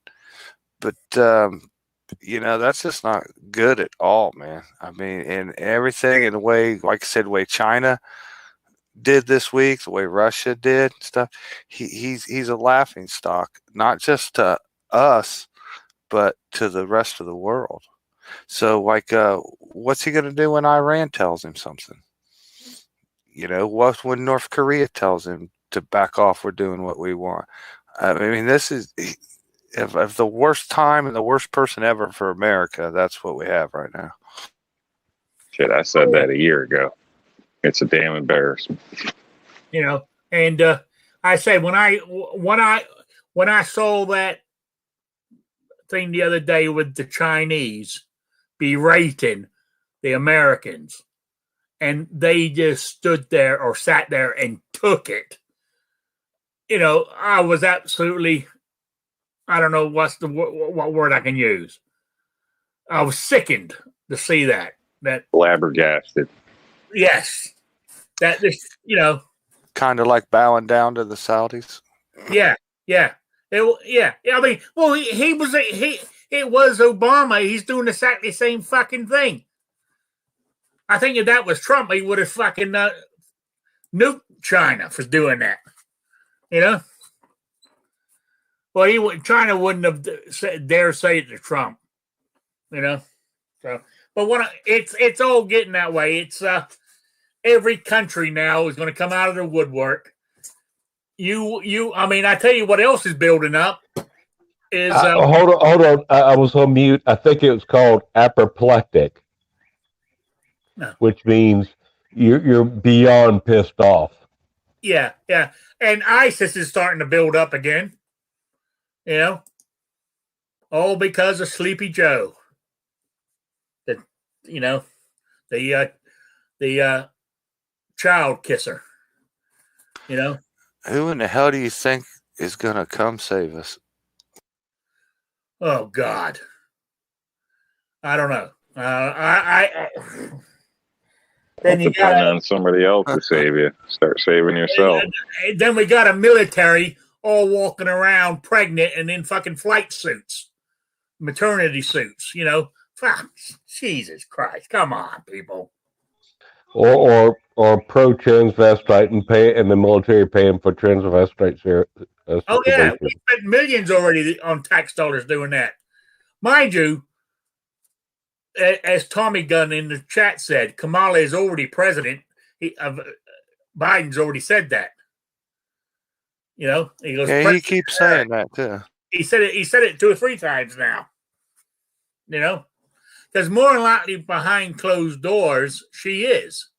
But that's just not good at all, man. I mean, and everything in the way, like I said, the way China did this week, the way Russia did stuff. He's a laughing stock, not just to us, but to the rest of the world. So, like, what's he going to do when Iran tells him something? What when North Korea tells him to back off? We're doing what we want. I mean, this is if the worst time and the worst person ever for America. That's what we have right now. Shit, I said that a year ago. It's a damn embarrassment. And I say when I saw that thing the other day with the Chinese berating the Americans, and they just stood there or sat there and took it. I was absolutely, I don't know what word I can use. I was sickened to see that. Flabbergasted. Yes. That this, kind of like bowing down to the Saudis. Yeah. I mean, well, it was Obama. He's doing exactly the same fucking thing. I think if that was Trump, he would have fucking nuked China for doing that. Well, China wouldn't have dare say it to Trump. So, but it's all getting that way. It's every country now is going to come out of the woodwork. I mean, I tell you what else is building up is hold on. I was on mute. I think it was called apoplectic, which means you're beyond pissed off. Yeah. And ISIS is starting to build up again. All because of Sleepy Joe. The child kisser. Who in the hell do you think is going to come save us? Oh, God. I don't know. Then you depend on somebody else to save you. Start saving yourself. Then we got a military all walking around pregnant and in fucking flight suits, maternity suits. Jesus Christ! Come on, people. Or pro transvestite and the military paying for transvestites here. Oh yeah, we spent millions already on tax dollars doing that. Mind you, as Tommy Gunn in the chat said, Kamala is already president. Biden's already said that. He goes. Yeah, he keeps saying that too. He said it 2 or 3 times now. Because more than likely behind closed doors, she's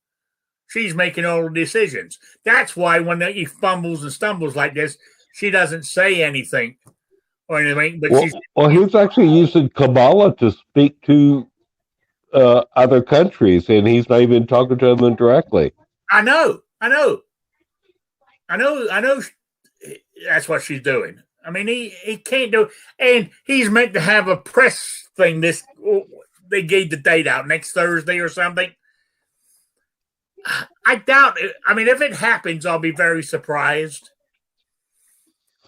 making all the decisions. That's why when he fumbles and stumbles like this, she doesn't say anything or anything. But he's actually using Kamala to speak to other countries, and he's not even talking to them directly. I know. That's what she's doing. I mean, he can't do, and he's meant to have a press thing. They gave the date out next Thursday or something. I doubt it. I mean, if it happens, I'll be very surprised.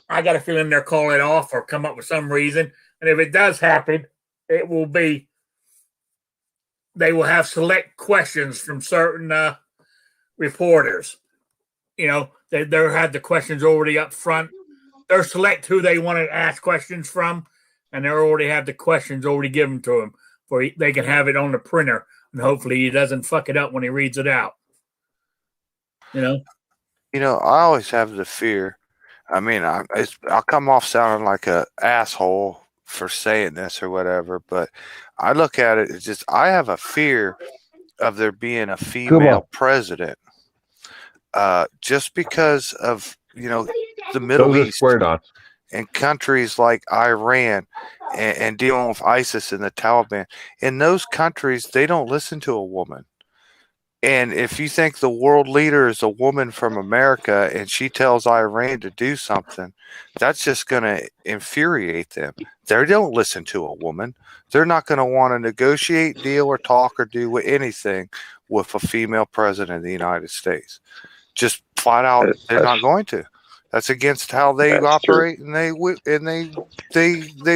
I got a feeling they'll call it off or come up with some reason. And if it does happen, they will have select questions from certain reporters. They'll have the questions already up front. They'll select who they want to ask questions from, and they already have the questions already given to them, where they can have it on the printer, and hopefully he doesn't fuck it up when he reads it out. I always have the fear. I mean, I'll come off sounding like an asshole for saying this or whatever, but I look at it as just I have a fear of there being a female president, just because of the Middle East and countries like Iran and dealing with ISIS and the Taliban. In those countries, they don't listen to a woman. And if you think the world leader is a woman from America and she tells Iran to do something, that's just going to infuriate them. They don't listen to a woman. They're not going to want to negotiate, deal, or talk or do anything with a female president of the United States. Just flat out, they're not going to. That's against how they operate and they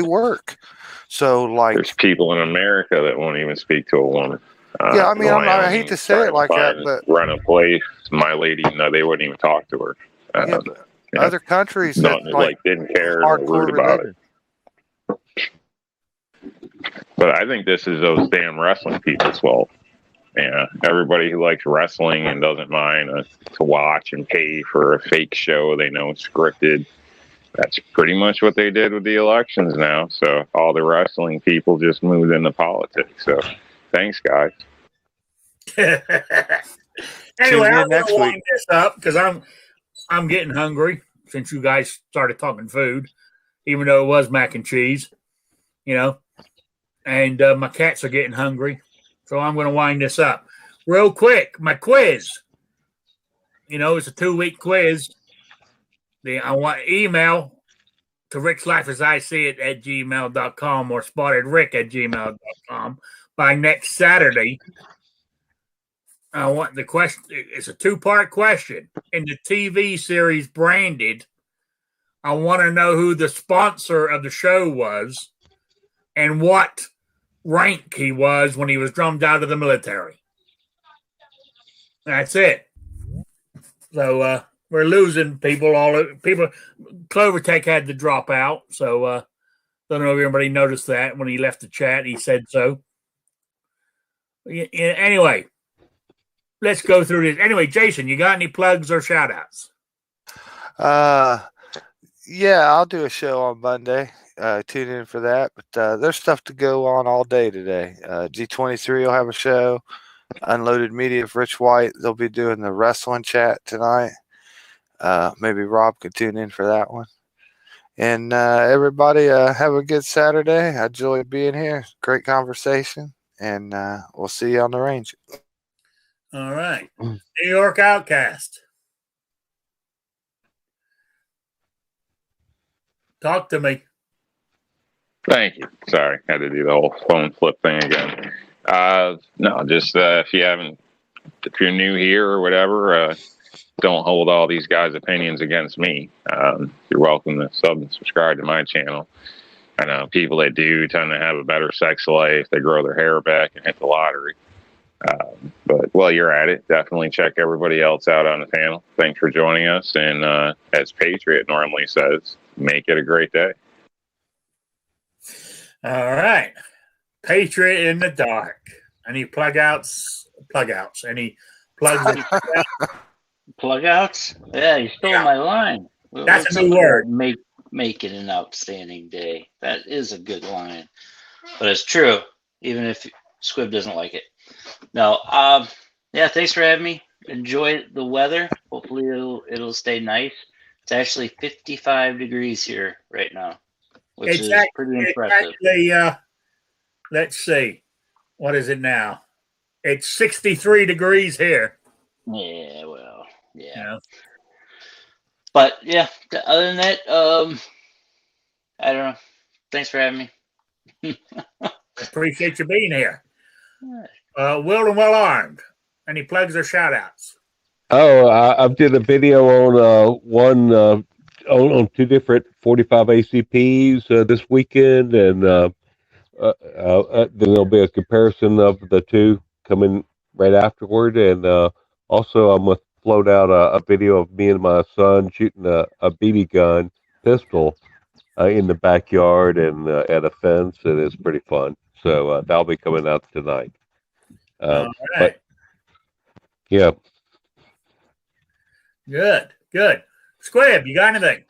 work. So, like, there's people in America that won't even speak to a woman. Yeah, I mean, I hate to say it like that, but run a place, my lady, no, they wouldn't even talk to her. Other countries that like didn't care or worried about it. But I think this is those damn wrestling people's fault. Yeah, everybody who likes wrestling and doesn't mind to watch and pay for a fake show they know is scripted. That's pretty much what they did with the elections now. So all the wrestling people just moved into politics. So thanks, guys. Anyway, I'm going to wind this up because I'm getting hungry since you guys started talking food, even though it was mac and cheese, and my cats are getting hungry. So I'm going to wind this up real quick. My quiz, it's a 2-week quiz. I want email to rickslifeasiseeit at gmail.com or spottedrick@gmail.com by next Saturday. I want the question. It's a 2-part question. In the TV series Branded, I want to know who the sponsor of the show was and what rank he was when he was drummed out of the military. That's it. So we're losing people. Clovertech had to drop out. So don't know if everybody noticed that when he left the chat. He said so. Anyway, let's go through this. Anyway, Jason, you got any plugs or shout outs? Yeah, I'll do a show on Monday. Tune in for that. But there's stuff to go on all day today. G23 will have a show. Unloaded Media of Rich White. They'll be doing the wrestling chat tonight. Maybe Rob could tune in for that one. And everybody have a good Saturday. I enjoyed being here. Great conversation. And we'll see you on the range. All right. New York Outcast. Talk to me. Thank you. Sorry, had to do the whole phone flip thing again. No, just if you're new here or whatever, don't hold all these guys' opinions against me. You're welcome to sub and subscribe to my channel. I know people that do tend to have a better sex life. They grow their hair back and hit the lottery. But while you're at it, definitely check everybody else out on the panel. Thanks for joining us. And as Patriot normally says, make it a great day. All right. Patriot in the dark. Any plug outs? Any plugs? Plug outs? Yeah, you stole my line. That's a new word. Make it an outstanding day. That is a good line. But it's true, even if Squib doesn't like it. No, yeah, thanks for having me. Enjoy the weather. Hopefully it'll stay nice. It's actually 55 degrees here right now, which is pretty impressive. Actually, let's see. What is it now? It's 63 degrees here. Yeah, well, yeah. But yeah, other than that, I don't know. Thanks for having me. Appreciate you being here. Willed and Well Armed. Any plugs or shout outs? Oh, I did a video on on 2 different 45 ACPs this weekend, and then there'll be a comparison of the 2 coming right afterward. And also, I'm going to float out a video of me and my son shooting a BB gun pistol in the backyard and at a fence, and it's pretty fun. So that'll be coming out tonight. All right. But, yeah. Good. Squib, you got anything?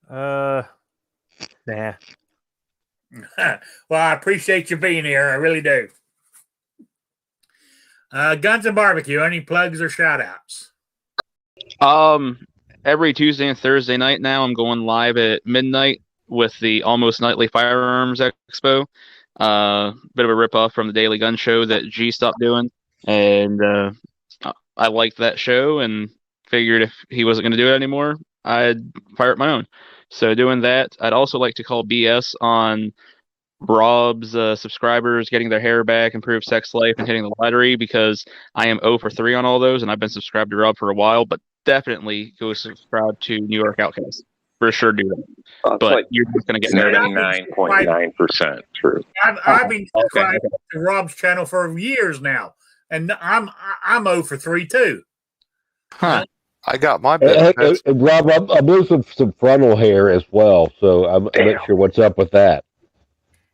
Nah. Well, I appreciate you being here. I really do. Guns and Barbecue, any plugs or shout outs? Every Tuesday and Thursday night now, I'm going live at midnight with the Almost Nightly Firearms Expo. Bit of a ripoff from the Daily Gun Show that G stopped doing. and I liked that show and figured if he wasn't going to do it anymore, I'd fire up my own. So doing that, I'd also like to call BS on Rob's subscribers getting their hair back, improved sex life, and hitting the lottery, because I am 0 for 3 on all those, and I've been subscribed to Rob for a while, but definitely go subscribe to New York Outcast. For sure do that. That's but like you're just going to get hair back. 99.9% true. I've been subscribed to Rob's channel for years now, and I'm 0 for 3 too. Huh. I got my Hey, benefits. Rob, I'm losing some frontal hair as well, so I'm not sure what's up with that.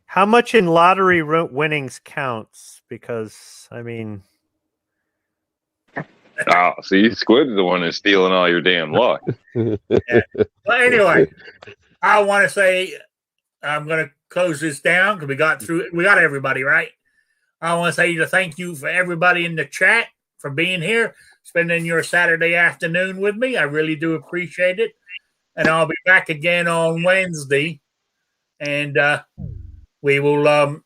How much in lottery winnings counts? Because, I mean... Oh, see, Squid's the one that's stealing all your damn luck. Yeah. Well, anyway, I want to say I'm going to close this down because we got everybody, right? I want to say thank you for everybody in the chat for being here, spending your Saturday afternoon with me. I really do appreciate it. And I'll be back again on Wednesday, and we will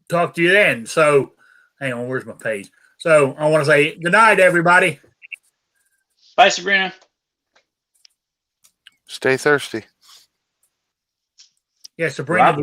talk to you then. So, hang on, where's my page? So I want to say good night, everybody. Bye, Sabrina. Stay thirsty. Yeah, Sabrina.